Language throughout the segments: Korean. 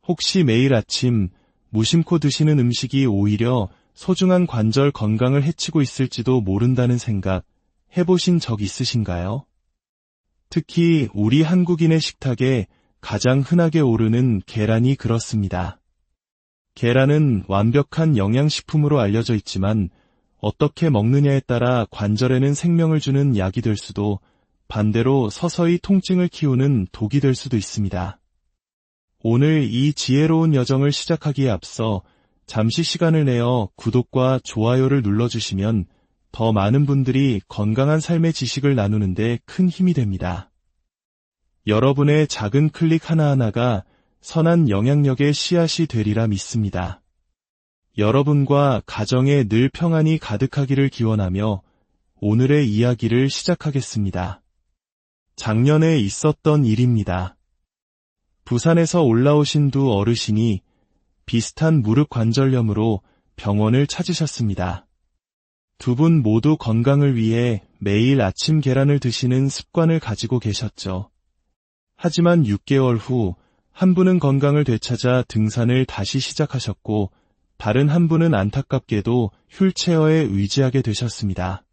혹시 매일 아침 무심코 드시는 음식이 오히려 소중한 관절 건강을 해치고 있을지도 모른다는 생각 해보신 적 있으신가요? 특히 우리 한국인의 식탁에 가장 흔하게 오르는 계란이 그렇습니다. 계란은 완벽한 영양식품으로 알려져 있지만 어떻게 먹느냐에 따라 관절에는 생명을 주는 약이 될 수도 반대로 서서히 통증을 키우는 독이 될 수도 있습니다. 오늘 이 지혜로운 여정을 시작하기에 앞서 잠시 시간을 내어 구독과 좋아요를 눌러주시면 더 많은 분들이 건강한 삶의 지식을 나누는데 큰 힘이 됩니다. 여러분의 작은 클릭 하나하나가 선한 영향력의 씨앗이 되리라 믿습니다. 여러분과 가정에 늘 평안이 가득하기를 기원하며 오늘의 이야기를 시작하겠습니다. 작년에 있었던 일입니다. 부산에서 올라오신 두 어르신이 비슷한 무릎 관절염으로 병원을 찾으셨습니다. 두 분 모두 건강을 위해 매일 아침 계란을 드시는 습관을 가지고 계셨죠. 하지만 6개월 후 한 분은 건강을 되찾아 등산을 다시 시작하셨고 다른 한 분은 안타깝게도 휠체어에 의지하게 되셨습니다.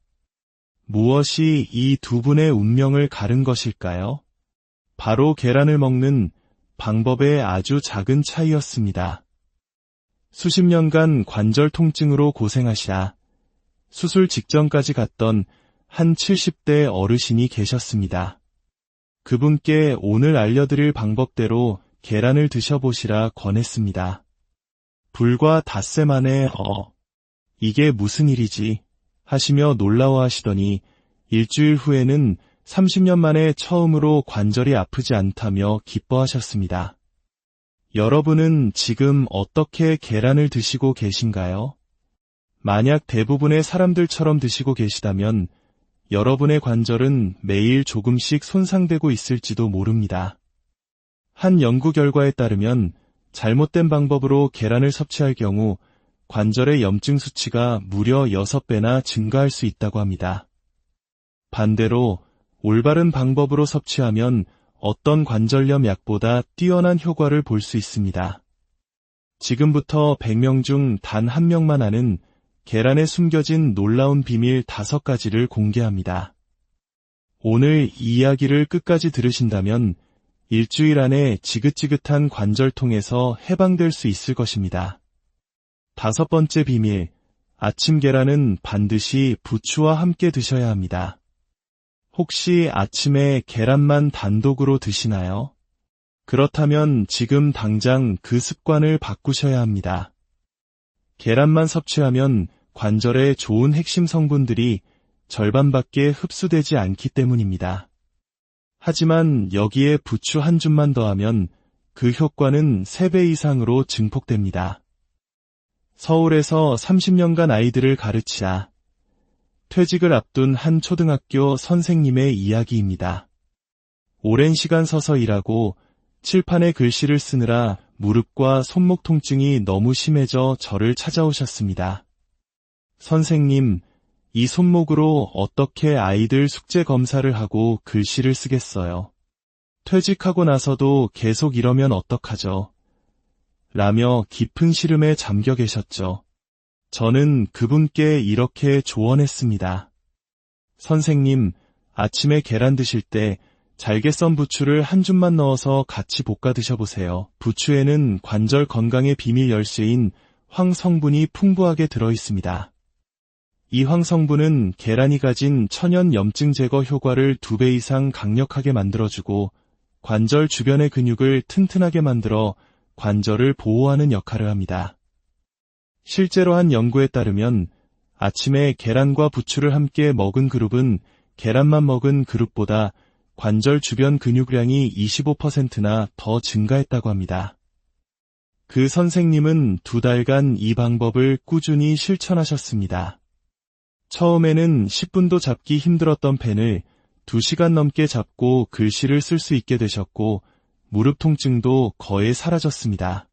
무엇이 이 두 분의 운명을 가른 것일까요? 바로 계란을 먹는 방법의 아주 작은 차이였습니다. 수십 년간 관절 통증으로 고생하시다 수술 직전까지 갔던 한 70대 어르신이 계셨습니다. 그분께 오늘 알려드릴 방법대로 계란을 드셔보시라 권했습니다. 불과 닷새 만에 이게 무슨 일이지 하시며 놀라워하시더니 일주일 후에는 30년 만에 처음으로 관절이 아프지 않다며 기뻐하셨습니다. 여러분은 지금 어떻게 계란을 드시고 계신가요? 만약 대부분의 사람들처럼 드시고 계시다면 여러분의 관절은 매일 조금씩 손상되고 있을지도 모릅니다. 한 연구 결과에 따르면 잘못된 방법으로 계란을 섭취할 경우 관절의 염증 수치가 무려 6배나 증가할 수 있다고 합니다. 반대로 올바른 방법으로 섭취하면 어떤 관절염 약보다 뛰어난 효과를 볼 수 있습니다. 지금부터 100명 중 단 1명만 아는 계란에 숨겨진 놀라운 비밀 5가지를 공개합니다. 오늘 이 이야기를 끝까지 들으신다면 일주일 안에 지긋지긋한 관절통에서 해방될 수 있을 것입니다. 5번째 비밀, 아침 계란은 반드시 부추와 함께 드셔야 합니다. 혹시 아침에 계란만 단독으로 드시나요? 그렇다면 지금 당장 그 습관을 바꾸셔야 합니다. 계란만 섭취하면 관절의 좋은 핵심 성분들이 절반밖에 흡수되지 않기 때문입니다. 하지만 여기에 부추 한 줌만 더하면 그 효과는 3배 이상으로 증폭됩니다. 서울에서 30년간 아이들을 가르치다 퇴직을 앞둔 한 초등학교 선생님의 이야기입니다. 오랜 시간 서서 일하고 칠판에 글씨를 쓰느라 무릎과 손목 통증이 너무 심해져 저를 찾아오셨습니다. 선생님, 이 손목으로 어떻게 아이들 숙제 검사를 하고 글씨를 쓰겠어요? 퇴직하고 나서도 계속 이러면 어떡하죠? 라며 깊은 시름에 잠겨 계셨죠. 저는 그분께 이렇게 조언했습니다. 선생님, 아침에 계란 드실 때 잘게 썬 부추를 한 줌만 넣어서 같이 볶아 드셔보세요. 부추에는 관절 건강의 비밀 열쇠인 황 성분이 풍부하게 들어있습니다. 이 황 성분은 계란이 가진 천연 염증 제거 효과를 2배 이상 강력하게 만들어주고 관절 주변의 근육을 튼튼하게 만들어 관절을 보호하는 역할을 합니다. 실제로 한 연구에 따르면 아침에 계란과 부추를 함께 먹은 그룹은 계란만 먹은 그룹보다 관절 주변 근육량이 25%나 더 증가했다고 합니다. 그 선생님은 2달간 이 방법을 꾸준히 실천하셨습니다. 처음에는 10분도 잡기 힘들었던 펜을 2시간 넘게 잡고 글씨를 쓸 수 있게 되셨고 무릎 통증도 거의 사라졌습니다.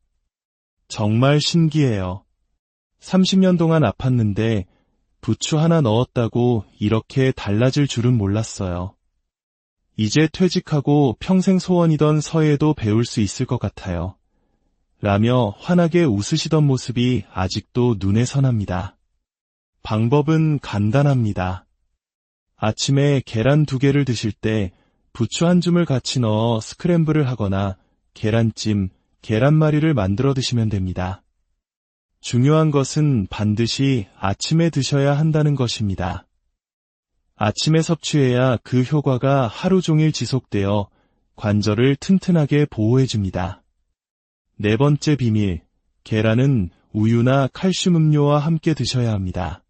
정말 신기해요. 30년 동안 아팠는데 부추 하나 넣었다고 이렇게 달라질 줄은 몰랐어요. 이제 퇴직하고 평생 소원이던 서예도 배울 수 있을 것 같아요. 라며 환하게 웃으시던 모습이 아직도 눈에 선합니다. 방법은 간단합니다. 아침에 계란 2개를 드실 때 부추 한 줌을 같이 넣어 스크램블을 하거나 계란찜, 계란말이를 만들어 드시면 됩니다. 중요한 것은 반드시 아침에 드셔야 한다는 것입니다. 아침에 섭취해야 그 효과가 하루 종일 지속되어 관절을 튼튼하게 보호해줍니다. 4번째 비밀, 계란은 우유나 칼슘 음료와 함께 드셔야 합니다.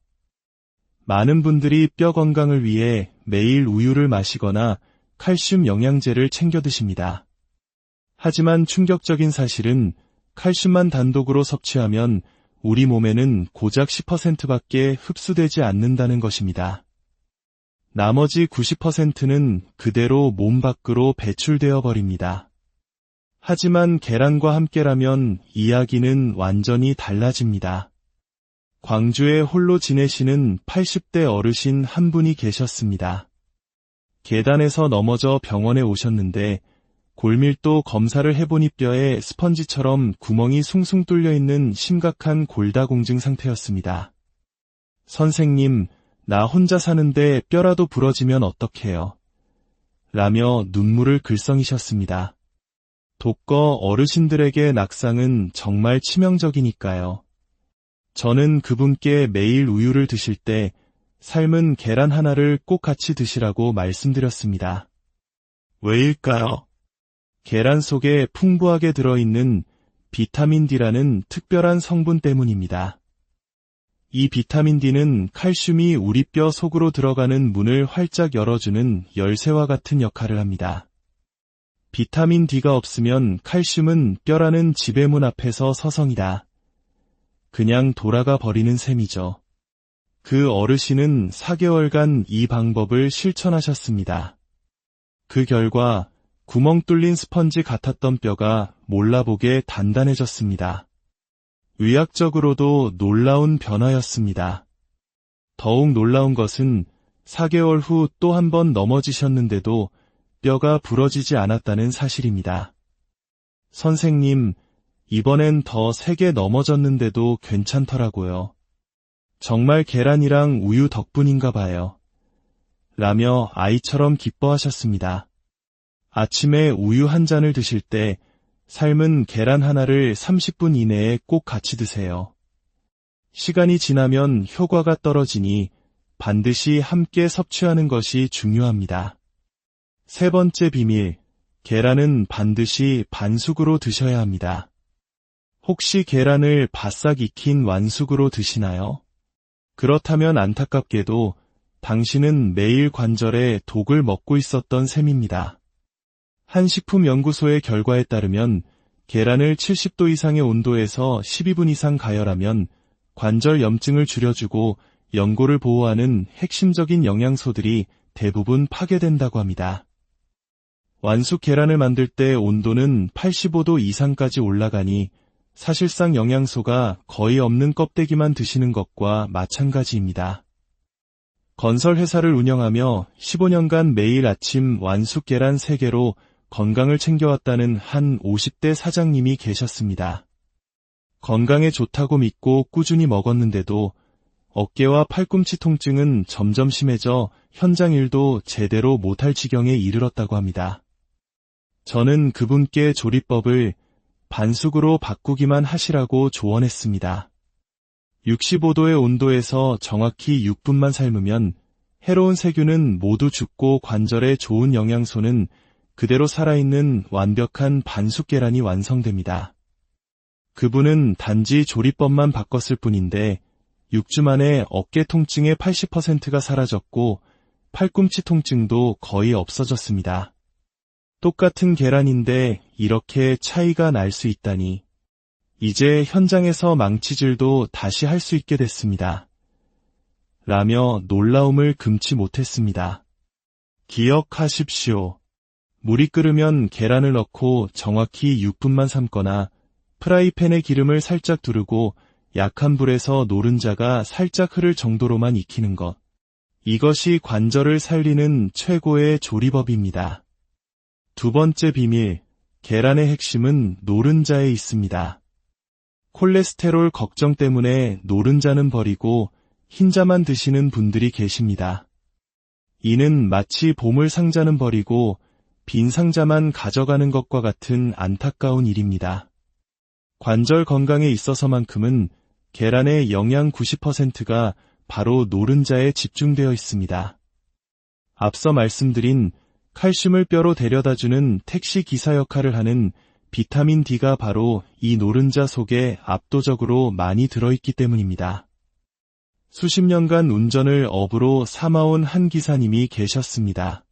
많은 분들이 뼈 건강을 위해 매일 우유를 마시거나 칼슘 영양제를 챙겨 드십니다. 하지만 충격적인 사실은 칼슘만 단독으로 섭취하면 우리 몸에는 고작 10%밖에 흡수되지 않는다는 것입니다. 나머지 90%는 그대로 몸 밖으로 배출되어 버립니다. 하지만 계란과 함께라면 이야기는 완전히 달라집니다. 광주에 홀로 지내시는 80대 어르신 한 분이 계셨습니다. 계단에서 넘어져 병원에 오셨는데 골밀도 검사를 해보니 뼈에 스펀지처럼 구멍이 숭숭 뚫려 있는 심각한 골다공증 상태였습니다. 선생님, 나 혼자 사는데 뼈라도 부러지면 어떡해요? 라며 눈물을 글썽이셨습니다. 독거 어르신들에게 낙상은 정말 치명적이니까요. 저는 그분께 매일 우유를 드실 때 삶은 계란 하나를 꼭 같이 드시라고 말씀드렸습니다. 왜일까요? 계란 속에 풍부하게 들어있는 비타민 D라는 특별한 성분 때문입니다. 이 비타민 D는 칼슘이 우리 뼈 속으로 들어가는 문을 활짝 열어주는 열쇠와 같은 역할을 합니다. 비타민 D가 없으면 칼슘은 뼈라는 지배문 앞에서 서성이다. 그냥 돌아가 버리는 셈이죠. 그 어르신은 4개월간 이 방법을 실천하셨습니다. 그 결과 구멍 뚫린 스펀지 같았던 뼈가 몰라보게 단단해졌습니다. 의학적으로도 놀라운 변화였습니다. 더욱 놀라운 것은 4개월 후 또 한 번 넘어지셨는데도 뼈가 부러지지 않았다는 사실입니다. 선생님, 이번엔 더 세게 넘어졌는데도 괜찮더라고요. 정말 계란이랑 우유 덕분인가 봐요. 라며 아이처럼 기뻐하셨습니다. 아침에 우유 한 잔을 드실 때 삶은 계란 하나를 30분 이내에 꼭 같이 드세요. 시간이 지나면 효과가 떨어지니 반드시 함께 섭취하는 것이 중요합니다. 3번째 비밀, 계란은 반드시 반숙으로 드셔야 합니다. 혹시 계란을 바싹 익힌 완숙으로 드시나요? 그렇다면 안타깝게도 당신은 매일 관절에 독을 먹고 있었던 셈입니다. 한 식품연구소의 결과에 따르면 계란을 70도 이상의 온도에서 12분 이상 가열하면 관절 염증을 줄여주고 연골을 보호하는 핵심적인 영양소들이 대부분 파괴된다고 합니다. 완숙 계란을 만들 때 온도는 85도 이상까지 올라가니 사실상 영양소가 거의 없는 껍데기만 드시는 것과 마찬가지입니다. 건설회사를 운영하며 15년간 매일 아침 완숙 계란 3개로 건강을 챙겨왔다는 한 50대 사장님이 계셨습니다. 건강에 좋다고 믿고 꾸준히 먹었는데도 어깨와 팔꿈치 통증은 점점 심해져 현장 일도 제대로 못할 지경에 이르렀다고 합니다. 저는 그분께 조리법을 반숙으로 바꾸기만 하시라고 조언했습니다. 65도의 온도에서 정확히 6분만 삶으면 해로운 세균은 모두 죽고 관절에 좋은 영양소는 그대로 살아있는 완벽한 반숙 계란이 완성됩니다. 그분은 단지 조리법만 바꿨을 뿐인데 6주 만에 어깨 통증의 80%가 사라졌고 팔꿈치 통증도 거의 없어졌습니다. 똑같은 계란인데 이렇게 차이가 날 수 있다니. 이제 현장에서 망치질도 다시 할 수 있게 됐습니다. 라며 놀라움을 금치 못했습니다. 기억하십시오. 물이 끓으면 계란을 넣고 정확히 6분만 삶거나 프라이팬에 기름을 살짝 두르고 약한 불에서 노른자가 살짝 흐를 정도로만 익히는 것. 이것이 관절을 살리는 최고의 조리법입니다. 2번째 비밀, 계란의 핵심은 노른자에 있습니다. 콜레스테롤 걱정 때문에 노른자는 버리고 흰자만 드시는 분들이 계십니다. 이는 마치 보물 상자는 버리고 빈 상자만 가져가는 것과 같은 안타까운 일입니다. 관절 건강에 있어서만큼은 계란의 영양 90%가 바로 노른자에 집중되어 있습니다. 앞서 말씀드린 칼슘을 뼈로 데려다주는 택시 기사 역할을 하는 비타민 D가 바로 이 노른자 속에 압도적으로 많이 들어있기 때문입니다. 수십 년간 운전을 업으로 삼아온 한 기사님이 계셨습니다.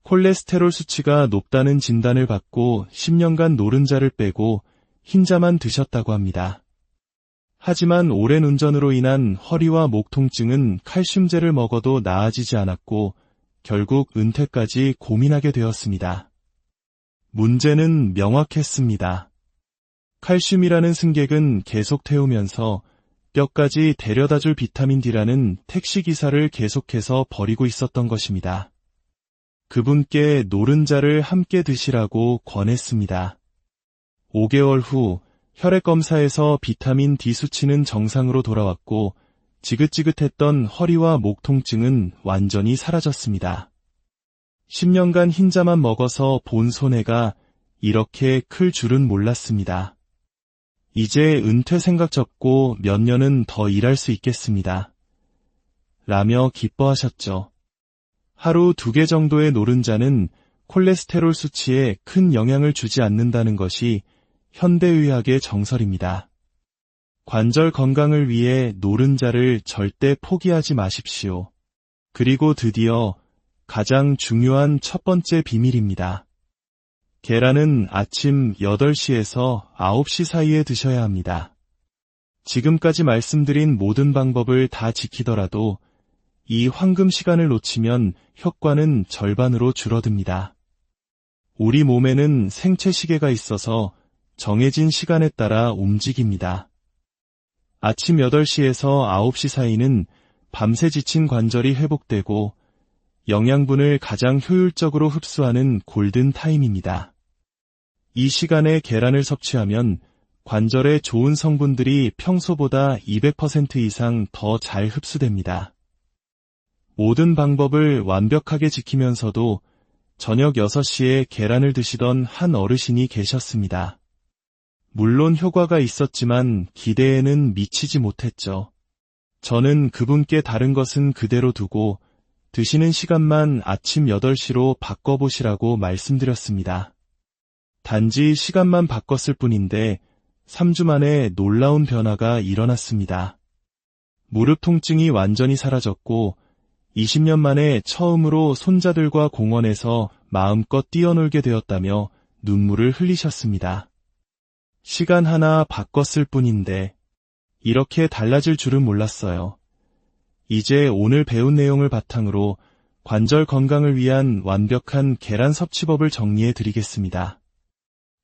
콜레스테롤 수치가 높다는 진단을 받고 10년간 노른자를 빼고 흰자만 드셨다고 합니다. 하지만 오랜 운전으로 인한 허리와 목 통증은 칼슘제를 먹어도 나아지지 않았고 결국 은퇴까지 고민하게 되었습니다. 문제는 명확했습니다. 칼슘이라는 승객은 계속 태우면서 뼈까지 데려다줄 비타민 D라는 택시기사를 계속해서 버리고 있었던 것입니다. 그분께 노른자를 함께 드시라고 권했습니다. 5개월 후 혈액검사에서 비타민 D 수치는 정상으로 돌아왔고 지긋지긋했던 허리와 목 통증은 완전히 사라졌습니다. 10년간 흰자만 먹어서 본 손해가 이렇게 클 줄은 몰랐습니다. 이제 은퇴 생각 접고 몇 년은 더 일할 수 있겠습니다. 라며 기뻐하셨죠. 하루 2개 정도의 노른자는 콜레스테롤 수치에 큰 영향을 주지 않는다는 것이 현대의학의 정설입니다. 관절 건강을 위해 노른자를 절대 포기하지 마십시오. 그리고 드디어 가장 중요한 첫 번째 비밀입니다. 계란은 아침 8시에서 9시 사이에 드셔야 합니다. 지금까지 말씀드린 모든 방법을 다 지키더라도 이 황금 시간을 놓치면 효과는 절반으로 줄어듭니다. 우리 몸에는 생체 시계가 있어서 정해진 시간에 따라 움직입니다. 아침 8시에서 9시 사이는 밤새 지친 관절이 회복되고 영양분을 가장 효율적으로 흡수하는 골든 타임입니다. 이 시간에 계란을 섭취하면 관절에 좋은 성분들이 평소보다 200% 이상 더 잘 흡수됩니다. 모든 방법을 완벽하게 지키면서도 저녁 6시에 계란을 드시던 한 어르신이 계셨습니다. 물론 효과가 있었지만 기대에는 미치지 못했죠. 저는 그분께 다른 것은 그대로 두고 드시는 시간만 아침 8시로 바꿔보시라고 말씀드렸습니다. 단지 시간만 바꿨을 뿐인데 3주 만에 놀라운 변화가 일어났습니다. 무릎 통증이 완전히 사라졌고 20년 만에 처음으로 손자들과 공원에서 마음껏 뛰어놀게 되었다며 눈물을 흘리셨습니다. 시간 하나 바꿨을 뿐인데 이렇게 달라질 줄은 몰랐어요. 이제 오늘 배운 내용을 바탕으로 관절 건강을 위한 완벽한 계란 섭취법을 정리해 드리겠습니다.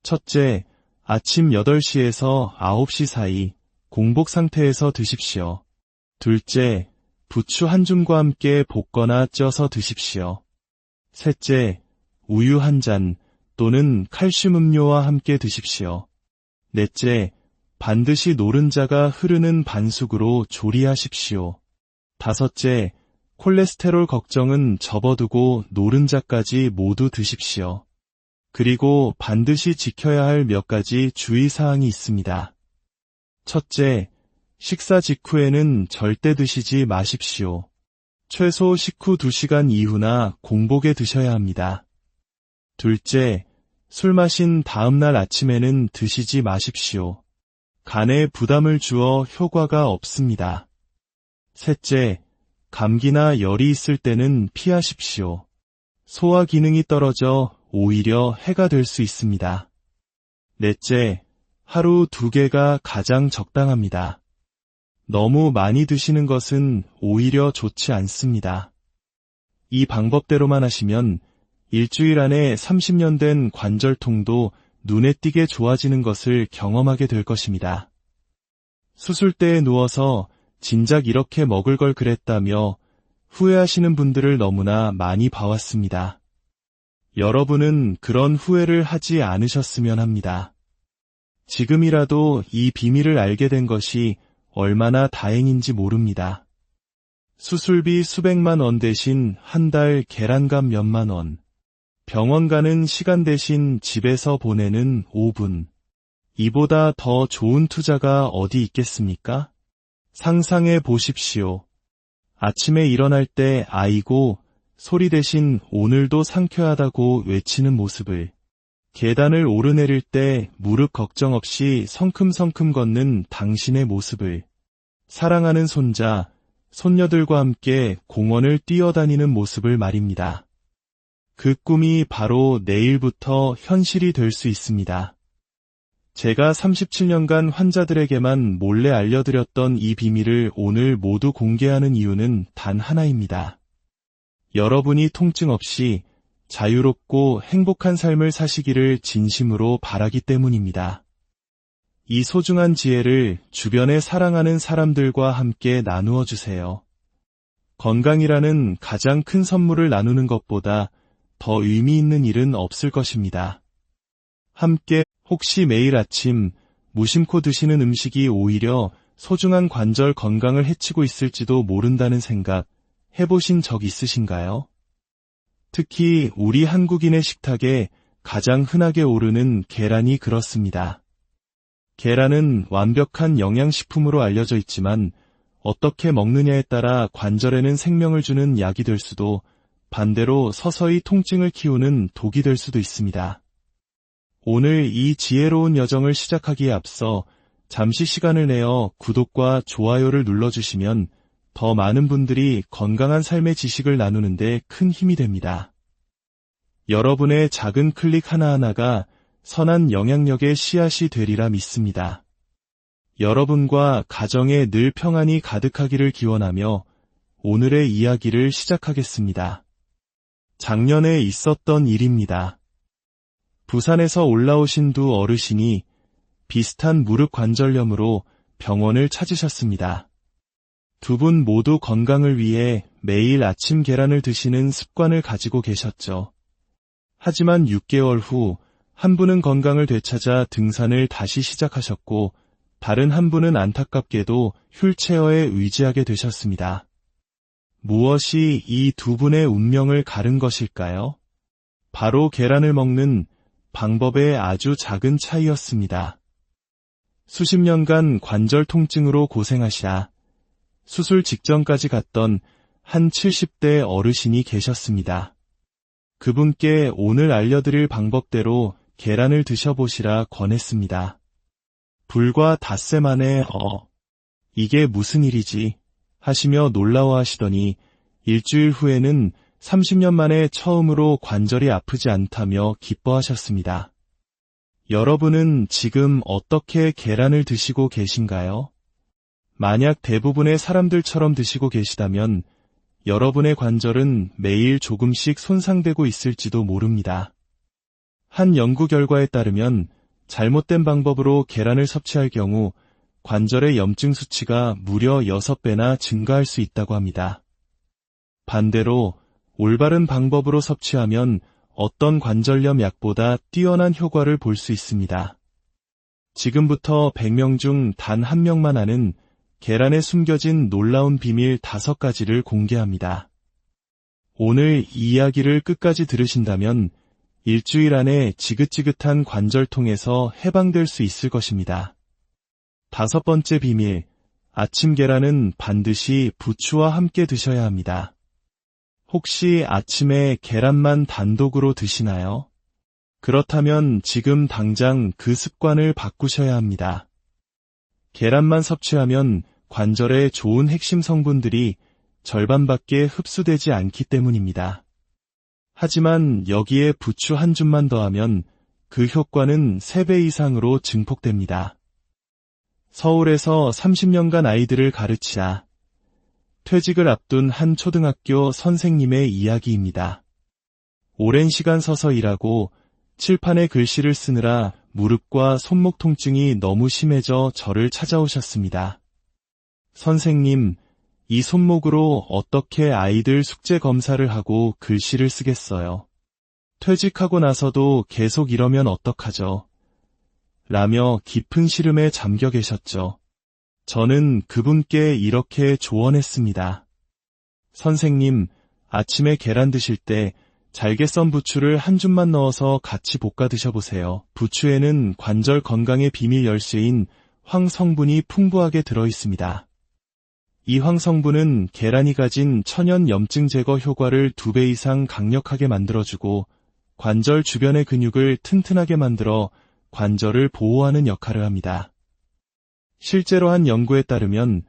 첫째, 아침 8시에서 9시 사이 공복 상태에서 드십시오. 둘째, 부추 한 줌과 함께 볶거나 쪄서 드십시오. 셋째, 우유 한 잔 또는 칼슘 음료와 함께 드십시오. 넷째, 반드시 노른자가 흐르는 반숙으로 조리하십시오. 다섯째, 콜레스테롤 걱정은 접어두고 노른자까지 모두 드십시오. 그리고 반드시 지켜야 할 몇 가지 주의사항이 있습니다. 첫째, 식사 직후에는 절대 드시지 마십시오. 최소 식후 2시간 이후나 공복에 드셔야 합니다. 둘째, 술 마신 다음날 아침에는 드시지 마십시오. 간에 부담을 주어 효과가 없습니다. 셋째, 감기나 열이 있을 때는 피하십시오. 소화 기능이 떨어져 오히려 해가 될 수 있습니다. 넷째, 하루 2개가 가장 적당합니다. 너무 많이 드시는 것은 오히려 좋지 않습니다. 이 방법대로만 하시면 일주일 안에 30년 된 관절통도 눈에 띄게 좋아지는 것을 경험하게 될 것입니다. 수술대에 누워서 진작 이렇게 먹을 걸 그랬다며 후회하시는 분들을 너무나 많이 봐왔습니다. 여러분은 그런 후회를 하지 않으셨으면 합니다. 지금이라도 이 비밀을 알게 된 것이 얼마나 다행인지 모릅니다. 수술비 수백만 원 대신 한 달 계란값 몇만 원. 병원 가는 시간 대신 집에서 보내는 5분. 이보다 더 좋은 투자가 어디 있겠습니까? 상상해 보십시오. 아침에 일어날 때 아이고 소리 대신 오늘도 상쾌하다고 외치는 모습을. 계단을 오르내릴 때 무릎 걱정 없이 성큼성큼 걷는 당신의 모습을. 사랑하는 손자, 손녀들과 함께 공원을 뛰어다니는 모습을 말입니다. 그 꿈이 바로 내일부터 현실이 될 수 있습니다. 제가 37년간 환자들에게만 몰래 알려드렸던 이 비밀을 오늘 모두 공개하는 이유는 단 하나입니다. 여러분이 통증 없이 자유롭고 행복한 삶을 사시기를 진심으로 바라기 때문입니다. 이 소중한 지혜를 주변에 사랑하는 사람들과 함께 나누어 주세요. 건강이라는 가장 큰 선물을 나누는 것보다 더 의미 있는 일은 없을 것입니다. 함께 혹시 매일 아침 무심코 드시는 음식이 오히려 소중한 관절 건강을 해치고 있을지도 모른다는 생각 해보신 적 있으신가요? 특히 우리 한국인의 식탁에 가장 흔하게 오르는 계란이 그렇습니다. 계란은 완벽한 영양식품으로 알려져 있지만 어떻게 먹느냐에 따라 관절에는 생명을 주는 약이 될 수도 반대로 서서히 통증을 키우는 독이 될 수도 있습니다. 오늘 이 지혜로운 여정을 시작하기에 앞서 잠시 시간을 내어 구독과 좋아요를 눌러주시면 더 많은 분들이 건강한 삶의 지식을 나누는데 큰 힘이 됩니다. 여러분의 작은 클릭 하나하나가 선한 영향력의 씨앗이 되리라 믿습니다. 여러분과 가정에 늘 평안이 가득하기를 기원하며 오늘의 이야기를 시작하겠습니다. 작년에 있었던 일입니다. 부산에서 올라오신 두 어르신이 비슷한 무릎 관절염으로 병원을 찾으셨습니다. 두 분 모두 건강을 위해 매일 아침 계란을 드시는 습관을 가지고 계셨죠. 하지만 6개월 후 한 분은 건강을 되찾아 등산을 다시 시작하셨고 다른 한 분은 안타깝게도 휠체어에 의지하게 되셨습니다. 무엇이 이 두 분의 운명을 가른 것일까요? 바로 계란을 먹는 방법의 아주 작은 차이였습니다. 수십 년간 관절 통증으로 고생하시다 수술 직전까지 갔던 한 70대 어르신이 계셨습니다. 그분께 오늘 알려드릴 방법대로 계란을 드셔보시라 권했습니다. 불과 닷새 만에 이게 무슨 일이지 하시며 놀라워하시더니 일주일 후에는 30년 만에 처음으로 관절이 아프지 않다며 기뻐하셨습니다. 여러분은 지금 어떻게 계란을 드시고 계신가요? 만약 대부분의 사람들처럼 드시고 계시다면 여러분의 관절은 매일 조금씩 손상되고 있을지도 모릅니다. 한 연구 결과에 따르면 잘못된 방법으로 계란을 섭취할 경우 관절의 염증 수치가 무려 6배나 증가할 수 있다고 합니다. 반대로 올바른 방법으로 섭취하면 어떤 관절염 약보다 뛰어난 효과를 볼 수 있습니다. 지금부터 100명 중 단 한 명만 아는 계란에 숨겨진 놀라운 비밀 5가지를 공개합니다. 오늘 이 이야기를 끝까지 들으신다면 일주일 안에 지긋지긋한 관절통에서 해방될 수 있을 것입니다. 5번째 비밀, 아침 계란은 반드시 부추와 함께 드셔야 합니다. 혹시 아침에 계란만 단독으로 드시나요? 그렇다면 지금 당장 그 습관을 바꾸셔야 합니다. 계란만 섭취하면 관절의 좋은 핵심 성분들이 절반밖에 흡수되지 않기 때문입니다. 하지만 여기에 부추 한 줌만 더하면 그 효과는 3배 이상으로 증폭됩니다. 서울에서 30년간 아이들을 가르치다 퇴직을 앞둔 한 초등학교 선생님의 이야기입니다. 오랜 시간 서서 일하고 칠판에 글씨를 쓰느라 무릎과 손목 통증이 너무 심해져 저를 찾아오셨습니다. 선생님, 이 손목으로 어떻게 아이들 숙제 검사를 하고 글씨를 쓰겠어요? 퇴직하고 나서도 계속 이러면 어떡하죠? 라며 깊은 시름에 잠겨 계셨죠. 저는 그분께 이렇게 조언했습니다. 선생님, 아침에 계란 드실 때 잘게 썬 부추를 한 줌만 넣어서 같이 볶아 드셔보세요. 부추에는 관절 건강의 비밀 열쇠인 황 성분이 풍부하게 들어있습니다. 이 황 성분은 계란이 가진 천연 염증 제거 효과를 2배 이상 강력하게 만들어주고 관절 주변의 근육을 튼튼하게 만들어 관절을 보호하는 역할을 합니다. 실제로 한 연구에 따르면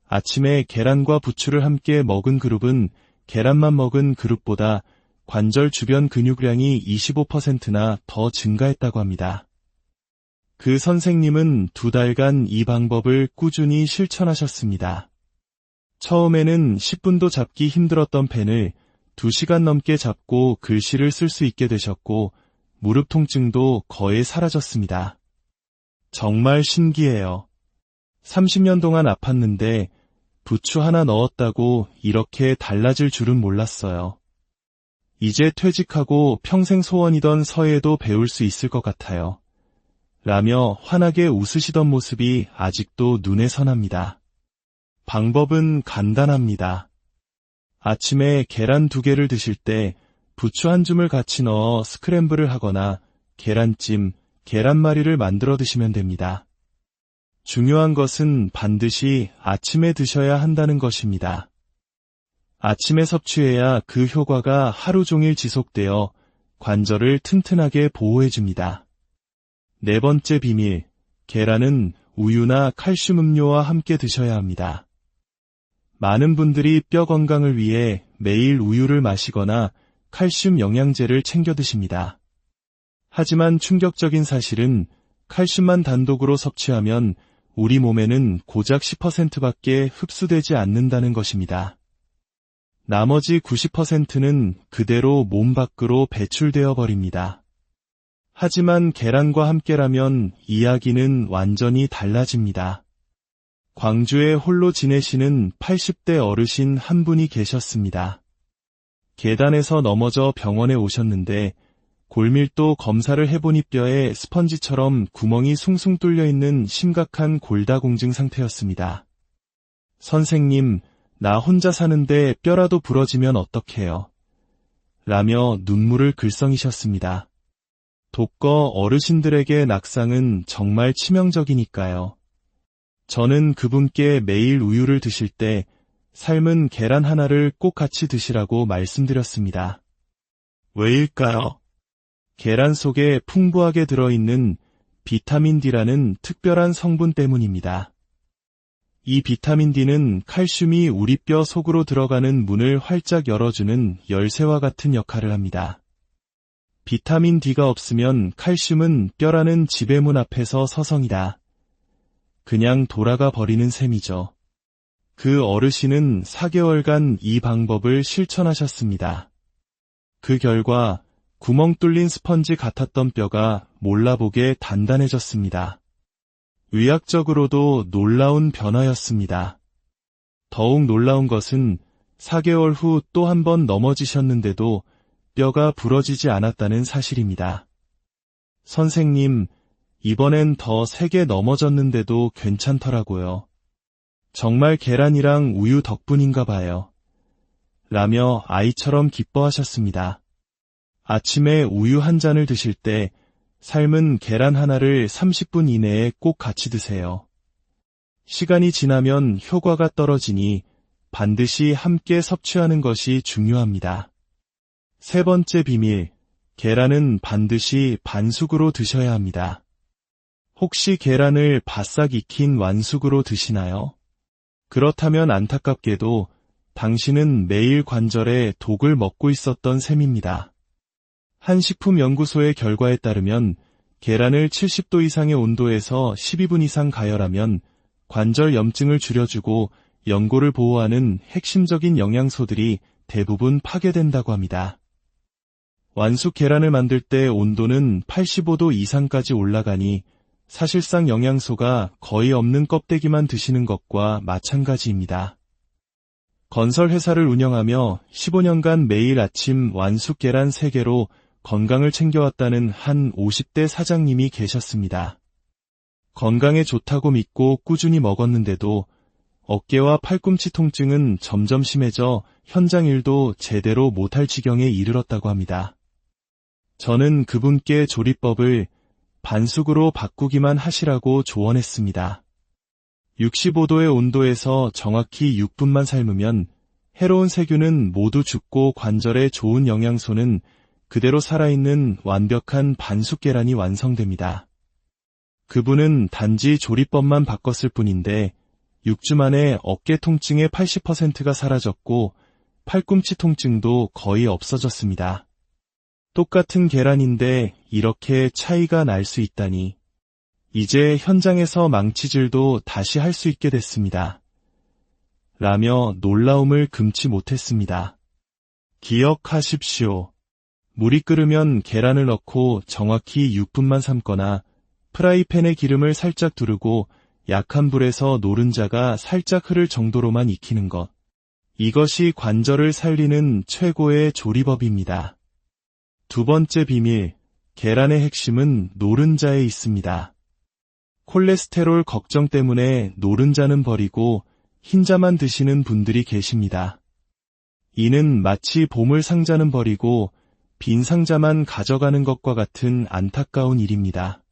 아침에 계란과 부추를 함께 먹은 그룹은 계란만 먹은 그룹보다 관절 주변 근육량이 25%나 더 증가했다고 합니다. 그 선생님은 2달간 이 방법을 꾸준히 실천하셨습니다. 처음에는 10분도 잡기 힘들었던 펜을 2시간 넘게 잡고 글씨를 쓸 수 있게 되셨고 무릎 통증도 거의 사라졌습니다. 정말 신기해요. 30년 동안 아팠는데 부추 하나 넣었다고 이렇게 달라질 줄은 몰랐어요. 이제 퇴직하고 평생 소원이던 서예도 배울 수 있을 것 같아요. 라며 환하게 웃으시던 모습이 아직도 눈에 선합니다. 방법은 간단합니다. 아침에 계란 2개를 드실 때 부추 한 줌을 같이 넣어 스크램블을 하거나 계란찜, 계란말이를 만들어 드시면 됩니다. 중요한 것은 반드시 아침에 드셔야 한다는 것입니다. 아침에 섭취해야 그 효과가 하루 종일 지속되어 관절을 튼튼하게 보호해줍니다. 4번째 비밀, 계란은 우유나 칼슘 음료와 함께 드셔야 합니다. 많은 분들이 뼈 건강을 위해 매일 우유를 마시거나 칼슘 영양제를 챙겨 드십니다. 하지만 충격적인 사실은 칼슘만 단독으로 섭취하면 우리 몸에는 고작 10%밖에 흡수되지 않는다는 것입니다. 나머지 90%는 그대로 몸 밖으로 배출되어 버립니다. 하지만 계란과 함께라면 이야기는 완전히 달라집니다. 광주에 홀로 지내시는 80대 어르신 한 분이 계셨습니다. 계단에서 넘어져 병원에 오셨는데 골밀도 검사를 해보니 뼈에 스펀지처럼 구멍이 숭숭 뚫려 있는 심각한 골다공증 상태였습니다. 선생님, 나 혼자 사는데 뼈라도 부러지면 어떡해요? 라며 눈물을 글썽이셨습니다. 독거 어르신들에게 낙상은 정말 치명적이니까요. 저는 그분께 매일 우유를 드실 때 삶은 계란 하나를 꼭 같이 드시라고 말씀드렸습니다. 왜일까요? 계란 속에 풍부하게 들어있는 비타민 D라는 특별한 성분 때문입니다. 이 비타민 D는 칼슘이 우리 뼈 속으로 들어가는 문을 활짝 열어주는 열쇠와 같은 역할을 합니다. 비타민 D가 없으면 칼슘은 뼈라는 지배문 앞에서 서성이다. 그냥 돌아가 버리는 셈이죠. 그 어르신은 4개월간 이 방법을 실천하셨습니다. 그 결과 구멍 뚫린 스펀지 같았던 뼈가 몰라보게 단단해졌습니다. 의학적으로도 놀라운 변화였습니다. 더욱 놀라운 것은 4개월 후 또 한 번 넘어지셨는데도 뼈가 부러지지 않았다는 사실입니다. 선생님, 이번엔 더 세게 넘어졌는데도 괜찮더라고요. 정말 계란이랑 우유 덕분인가 봐요. 라며 아이처럼 기뻐하셨습니다. 아침에 우유 한 잔을 드실 때 삶은 계란 하나를 30분 이내에 꼭 같이 드세요. 시간이 지나면 효과가 떨어지니 반드시 함께 섭취하는 것이 중요합니다. 3번째 비밀, 계란은 반드시 반숙으로 드셔야 합니다. 혹시 계란을 바싹 익힌 완숙으로 드시나요? 그렇다면 안타깝게도 당신은 매일 관절에 독을 먹고 있었던 셈입니다. 한 식품연구소의 결과에 따르면 계란을 70도 이상의 온도에서 12분 이상 가열하면 관절 염증을 줄여주고 연골을 보호하는 핵심적인 영양소들이 대부분 파괴된다고 합니다. 완숙 계란을 만들 때 온도는 85도 이상까지 올라가니 사실상 영양소가 거의 없는 껍데기만 드시는 것과 마찬가지입니다. 건설회사를 운영하며 15년간 매일 아침 완숙 계란 3개로 건강을 챙겨왔다는 한 50대 사장님이 계셨습니다. 건강에 좋다고 믿고 꾸준히 먹었는데도 어깨와 팔꿈치 통증은 점점 심해져 현장 일도 제대로 못할 지경에 이르렀다고 합니다. 저는 그분께 조리법을 반숙으로 바꾸기만 하시라고 조언했습니다. 65도의 온도에서 정확히 6분만 삶으면 해로운 세균은 모두 죽고 관절에 좋은 영양소는 그대로 살아있는 완벽한 반숙 계란이 완성됩니다. 그분은 단지 조리법만 바꿨을 뿐인데 6주 만에 어깨 통증의 80%가 사라졌고 팔꿈치 통증도 거의 없어졌습니다. 똑같은 계란인데 이렇게 차이가 날 수 있다니. 이제 현장에서 망치질도 다시 할 수 있게 됐습니다. 라며 놀라움을 금치 못했습니다. 기억하십시오. 물이 끓으면 계란을 넣고 정확히 6분만 삶거나 프라이팬에 기름을 살짝 두르고 약한 불에서 노른자가 살짝 흐를 정도로만 익히는 것. 이것이 관절을 살리는 최고의 조리법입니다. 두 번째 비밀, 계란의 핵심은 노른자에 있습니다. 콜레스테롤 걱정 때문에 노른자는 버리고 흰자만 드시는 분들이 계십니다. 이는 마치 보물 상자는 버리고 빈 상자만 가져가는 것과 같은 안타까운 일입니다.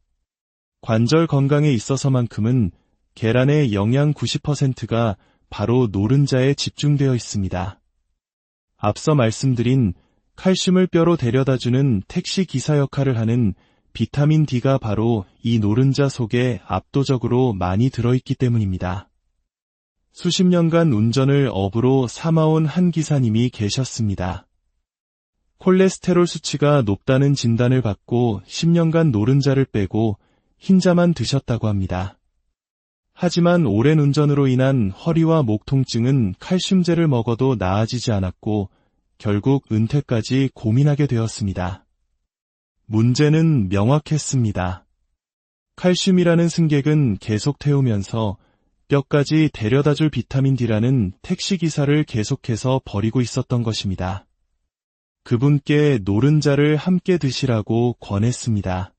관절 건강에 있어서만큼은 계란의 영양 90%가 바로 노른자에 집중되어 있습니다. 앞서 말씀드린 칼슘을 뼈로 데려다주는 택시 기사 역할을 하는 비타민 D가 바로 이 노른자 속에 압도적으로 많이 들어있기 때문입니다. 수십 년간 운전을 업으로 삼아온 한 기사님이 계셨습니다. 콜레스테롤 수치가 높다는 진단을 받고 10년간 노른자를 빼고 흰자만 드셨다고 합니다. 하지만 오랜 운전으로 인한 허리와 목 통증은 칼슘제를 먹어도 나아지지 않았고 결국 은퇴까지 고민하게 되었습니다. 문제는 명확했습니다. 칼슘이라는 승객은 계속 태우면서 뼈까지 데려다줄 비타민 D라는 택시기사를 계속해서 버리고 있었던 것입니다. 그분께 노른자를 함께 드시라고 권했습니다.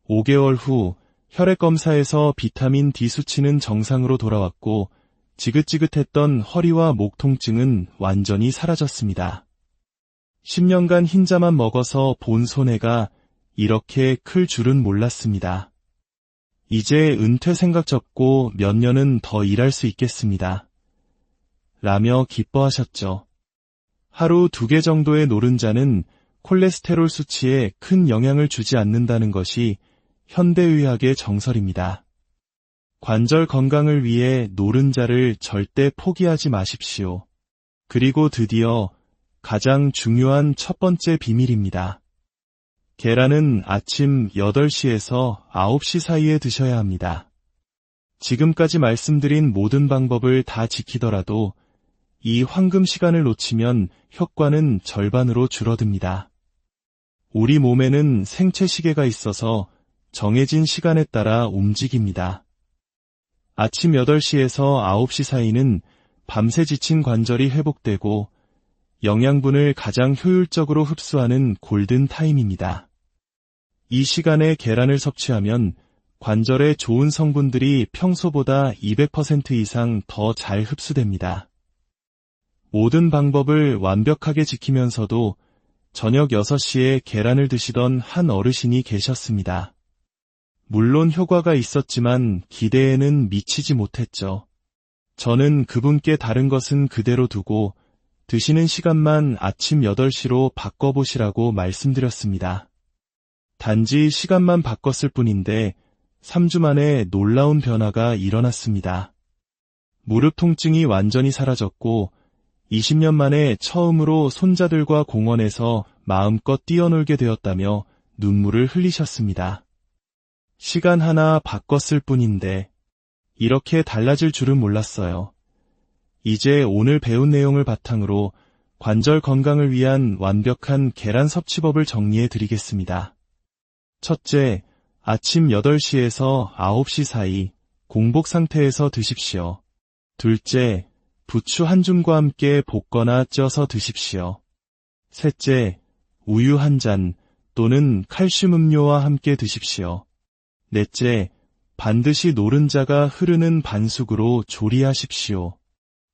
5개월 후 혈액검사에서 비타민 D 수치는 정상으로 돌아왔고 지긋지긋했던 허리와 목 통증은 완전히 사라졌습니다. 10년간 흰자만 먹어서 본 손해가 이렇게 클 줄은 몰랐습니다. 이제 은퇴 생각 접고 몇 년은 더 일할 수 있겠습니다. 라며 기뻐하셨죠. 하루 2개 정도의 노른자는 콜레스테롤 수치에 큰 영향을 주지 않는다는 것이 현대의학의 정설입니다. 관절 건강을 위해 노른자를 절대 포기하지 마십시오. 그리고 드디어 가장 중요한 첫 번째 비밀입니다. 계란은 아침 8시에서 9시 사이에 드셔야 합니다. 지금까지 말씀드린 모든 방법을 다 지키더라도 이 황금 시간을 놓치면 효과는 절반으로 줄어듭니다. 우리 몸에는 생체 시계가 있어서 정해진 시간에 따라 움직입니다. 아침 8시에서 9시 사이는 밤새 지친 관절이 회복되고 영양분을 가장 효율적으로 흡수하는 골든 타임입니다. 이 시간에 계란을 섭취하면 관절에 좋은 성분들이 평소보다 200% 이상 더 잘 흡수됩니다. 모든 방법을 완벽하게 지키면서도 저녁 6시에 계란을 드시던 한 어르신이 계셨습니다. 물론 효과가 있었지만 기대에는 미치지 못했죠. 저는 그분께 다른 것은 그대로 두고 드시는 시간만 아침 8시로 바꿔보시라고 말씀드렸습니다. 단지 시간만 바꿨을 뿐인데 3주 만에 놀라운 변화가 일어났습니다. 무릎 통증이 완전히 사라졌고 20년 만에 처음으로 손자들과 공원에서 마음껏 뛰어놀게 되었다며 눈물을 흘리셨습니다. 시간 하나 바꿨을 뿐인데 이렇게 달라질 줄은 몰랐어요. 이제 오늘 배운 내용을 바탕으로 관절 건강을 위한 완벽한 계란 섭취법을 정리해 드리겠습니다. 첫째, 아침 8시에서 9시 사이 공복 상태에서 드십시오. 둘째, 부추 한 줌과 함께 볶거나 쪄서 드십시오. 셋째, 우유 한 잔, 또는 칼슘 음료와 함께 드십시오. 넷째, 반드시 노른자가 흐르는 반숙으로 조리하십시오.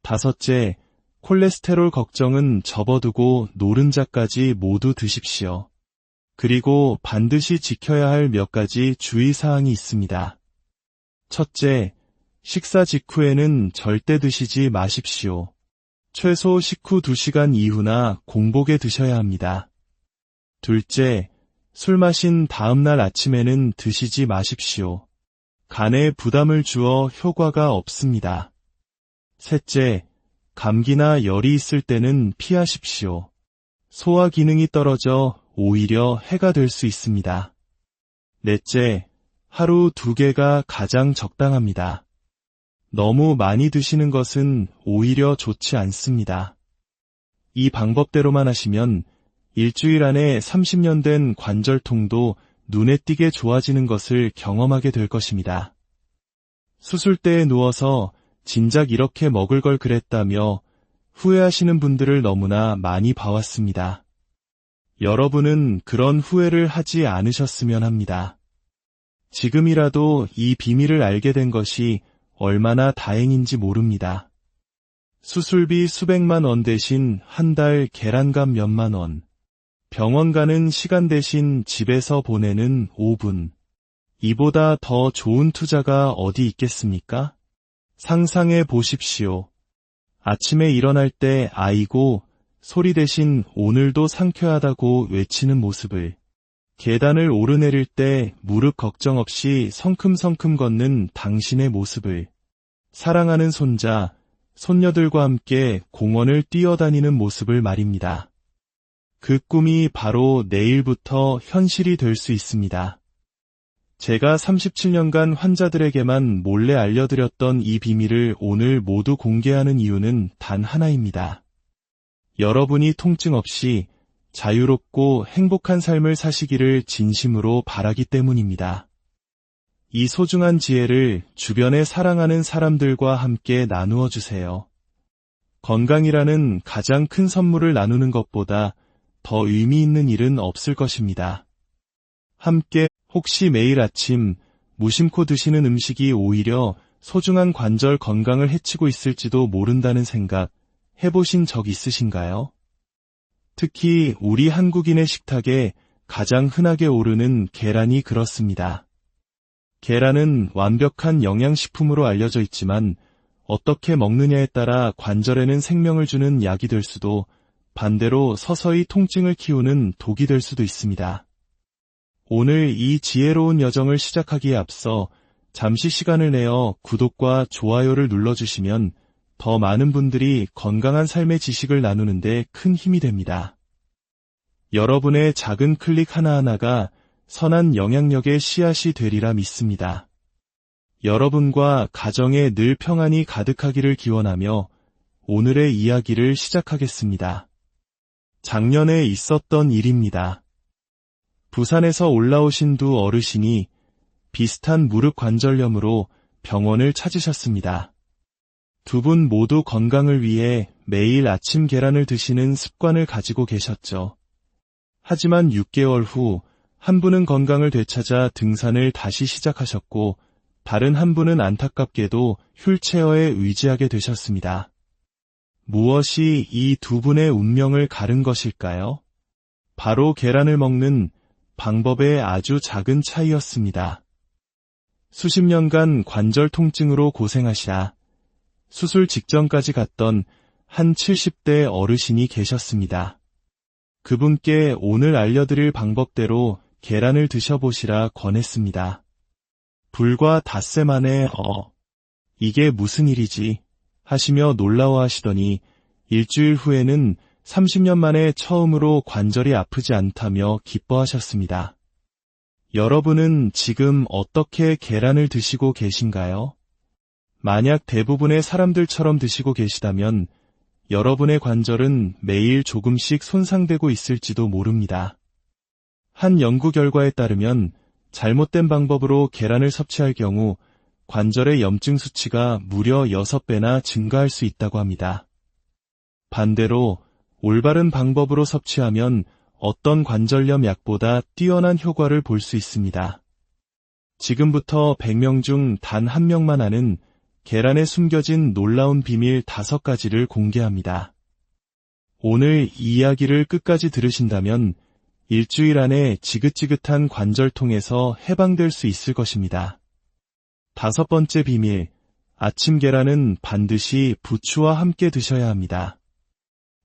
다섯째, 콜레스테롤 걱정은 접어두고 노른자까지 모두 드십시오. 그리고 반드시 지켜야 할 몇 가지 주의사항이 있습니다. 첫째, 식사 직후에는 절대 드시지 마십시오. 최소 식후 2시간 이후나 공복에 드셔야 합니다. 둘째, 술 마신 다음날 아침에는 드시지 마십시오. 간에 부담을 주어 효과가 없습니다. 셋째, 감기나 열이 있을 때는 피하십시오. 소화 기능이 떨어져 오히려 해가 될 수 있습니다. 넷째, 하루 2개가 가장 적당합니다. 너무 많이 드시는 것은 오히려 좋지 않습니다. 이 방법대로만 하시면 일주일 안에 30년 된 관절통도 눈에 띄게 좋아지는 것을 경험하게 될 것입니다. 수술대에 누워서 진작 이렇게 먹을 걸 그랬다며 후회하시는 분들을 너무나 많이 봐왔습니다. 여러분은 그런 후회를 하지 않으셨으면 합니다. 지금이라도 이 비밀을 알게 된 것이 얼마나 다행인지 모릅니다. 수술비 수백만 원 대신 한 달 계란값 몇만 원, 병원 가는 시간 대신 집에서 보내는 5분, 이보다 더 좋은 투자가 어디 있겠습니까? 상상해 보십시오. 아침에 일어날 때 아이고 소리 대신 오늘도 상쾌하다고 외치는 모습을, 계단을 오르내릴 때 무릎 걱정 없이 성큼성큼 걷는 당신의 모습을, 사랑하는 손자, 손녀들과 함께 공원을 뛰어다니는 모습을 말입니다. 그 꿈이 바로 내일부터 현실이 될 수 있습니다. 제가 37년간 환자들에게만 몰래 알려드렸던 이 비밀을 오늘 모두 공개하는 이유는 단 하나입니다. 여러분이 통증 없이 자유롭고 행복한 삶을 사시기를 진심으로 바라기 때문입니다. 이 소중한 지혜를 주변에 사랑하는 사람들과 함께 나누어 주세요. 건강이라는 가장 큰 선물을 나누는 것보다 더 의미 있는 일은 없을 것입니다. 함께 혹시 매일 아침 무심코 드시는 음식이 오히려 소중한 관절 건강을 해치고 있을지도 모른다는 생각 해보신 적 있으신가요? 특히 우리 한국인의 식탁에 가장 흔하게 오르는 계란이 그렇습니다. 계란은 완벽한 영양식품으로 알려져 있지만 어떻게 먹느냐에 따라 관절에는 생명을 주는 약이 될 수도 반대로 서서히 통증을 키우는 독이 될 수도 있습니다. 오늘 이 지혜로운 여정을 시작하기에 앞서 잠시 시간을 내어 구독과 좋아요를 눌러주시면 더 많은 분들이 건강한 삶의 지식을 나누는데 큰 힘이 됩니다. 여러분의 작은 클릭 하나하나가 선한 영향력의 씨앗이 되리라 믿습니다. 여러분과 가정에 늘 평안이 가득하기를 기원하며 오늘의 이야기를 시작하겠습니다. 작년에 있었던 일입니다. 부산에서 올라오신 두 어르신이 비슷한 무릎 관절염으로 병원을 찾으셨습니다. 두 분 모두 건강을 위해 매일 아침 계란을 드시는 습관을 가지고 계셨죠. 하지만 6개월 후 한 분은 건강을 되찾아 등산을 다시 시작하셨고 다른 한 분은 안타깝게도 휠체어에 의지하게 되셨습니다. 무엇이 이 두 분의 운명을 가른 것일까요? 바로 계란을 먹는 방법의 아주 작은 차이였습니다. 수십 년간 관절 통증으로 고생하시다 수술 직전까지 갔던 한 70대 어르신이 계셨습니다. 그분께 오늘 알려드릴 방법대로 계란을 드셔보시라 권했습니다. 불과 닷새 만에 이게 무슨 일이지 하시며 놀라워하시더니 일주일 후에는 30년 만에 처음으로 관절이 아프지 않다며 기뻐하셨습니다. 여러분은 지금 어떻게 계란을 드시고 계신가요? 만약 대부분의 사람들처럼 드시고 계시다면 여러분의 관절은 매일 조금씩 손상되고 있을지도 모릅니다. 한 연구 결과에 따르면 잘못된 방법으로 계란을 섭취할 경우 관절의 염증 수치가 무려 6배나 증가할 수 있다고 합니다. 반대로 올바른 방법으로 섭취하면 어떤 관절염 약보다 뛰어난 효과를 볼 수 있습니다. 지금부터 100명 중 단 1명만 아는 계란에 숨겨진 놀라운 비밀 5가지를 공개합니다. 오늘 이 이야기를 끝까지 들으신다면 일주일 안에 지긋지긋한 관절통에서 해방될 수 있을 것입니다. 5번째 비밀, 아침 계란은 반드시 부추와 함께 드셔야 합니다.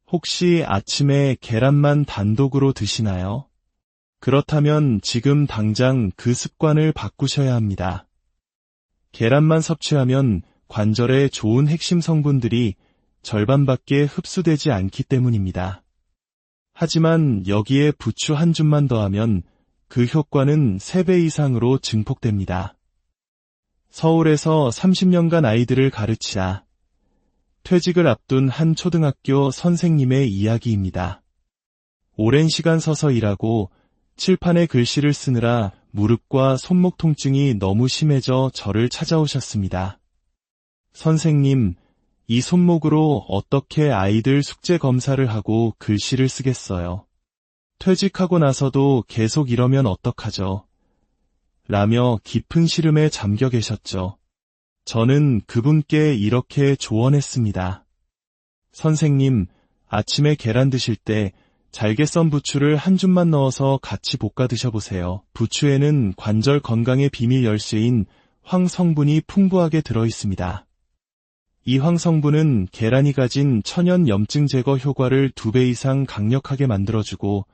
혹시 아침에 계란만 단독으로 드시나요? 그렇다면 지금 당장 그 습관을 바꾸셔야 합니다. 계란만 섭취하면 관절에 좋은 핵심 성분들이 절반밖에 흡수되지 않기 때문입니다. 하지만 여기에 부추 한 줌만 더하면 그 효과는 3배 이상으로 증폭됩니다. 서울에서 30년간 아이들을 가르치다 퇴직을 앞둔 한 초등학교 선생님의 이야기입니다. 오랜 시간 서서 일하고 칠판에 글씨를 쓰느라 무릎과 손목 통증이 너무 심해져 저를 찾아오셨습니다. 선생님, 이 손목으로 어떻게 아이들 숙제 검사를 하고 글씨를 쓰겠어요? 퇴직하고 나서도 계속 이러면 어떡하죠? 라며 깊은 시름에 잠겨 계셨죠. 저는 그분께 이렇게 조언했습니다. 선생님, 아침에 계란 드실 때 잘게 썬 부추를 한 줌만 넣어서 같이 볶아 드셔보세요. 부추에는 관절 건강의 비밀 열쇠인 황 성분이 풍부하게 들어있습니다. 이 황 성분은 계란이 가진 천연 염증 제거 효과를 2배 이상 강력하게 만들어주고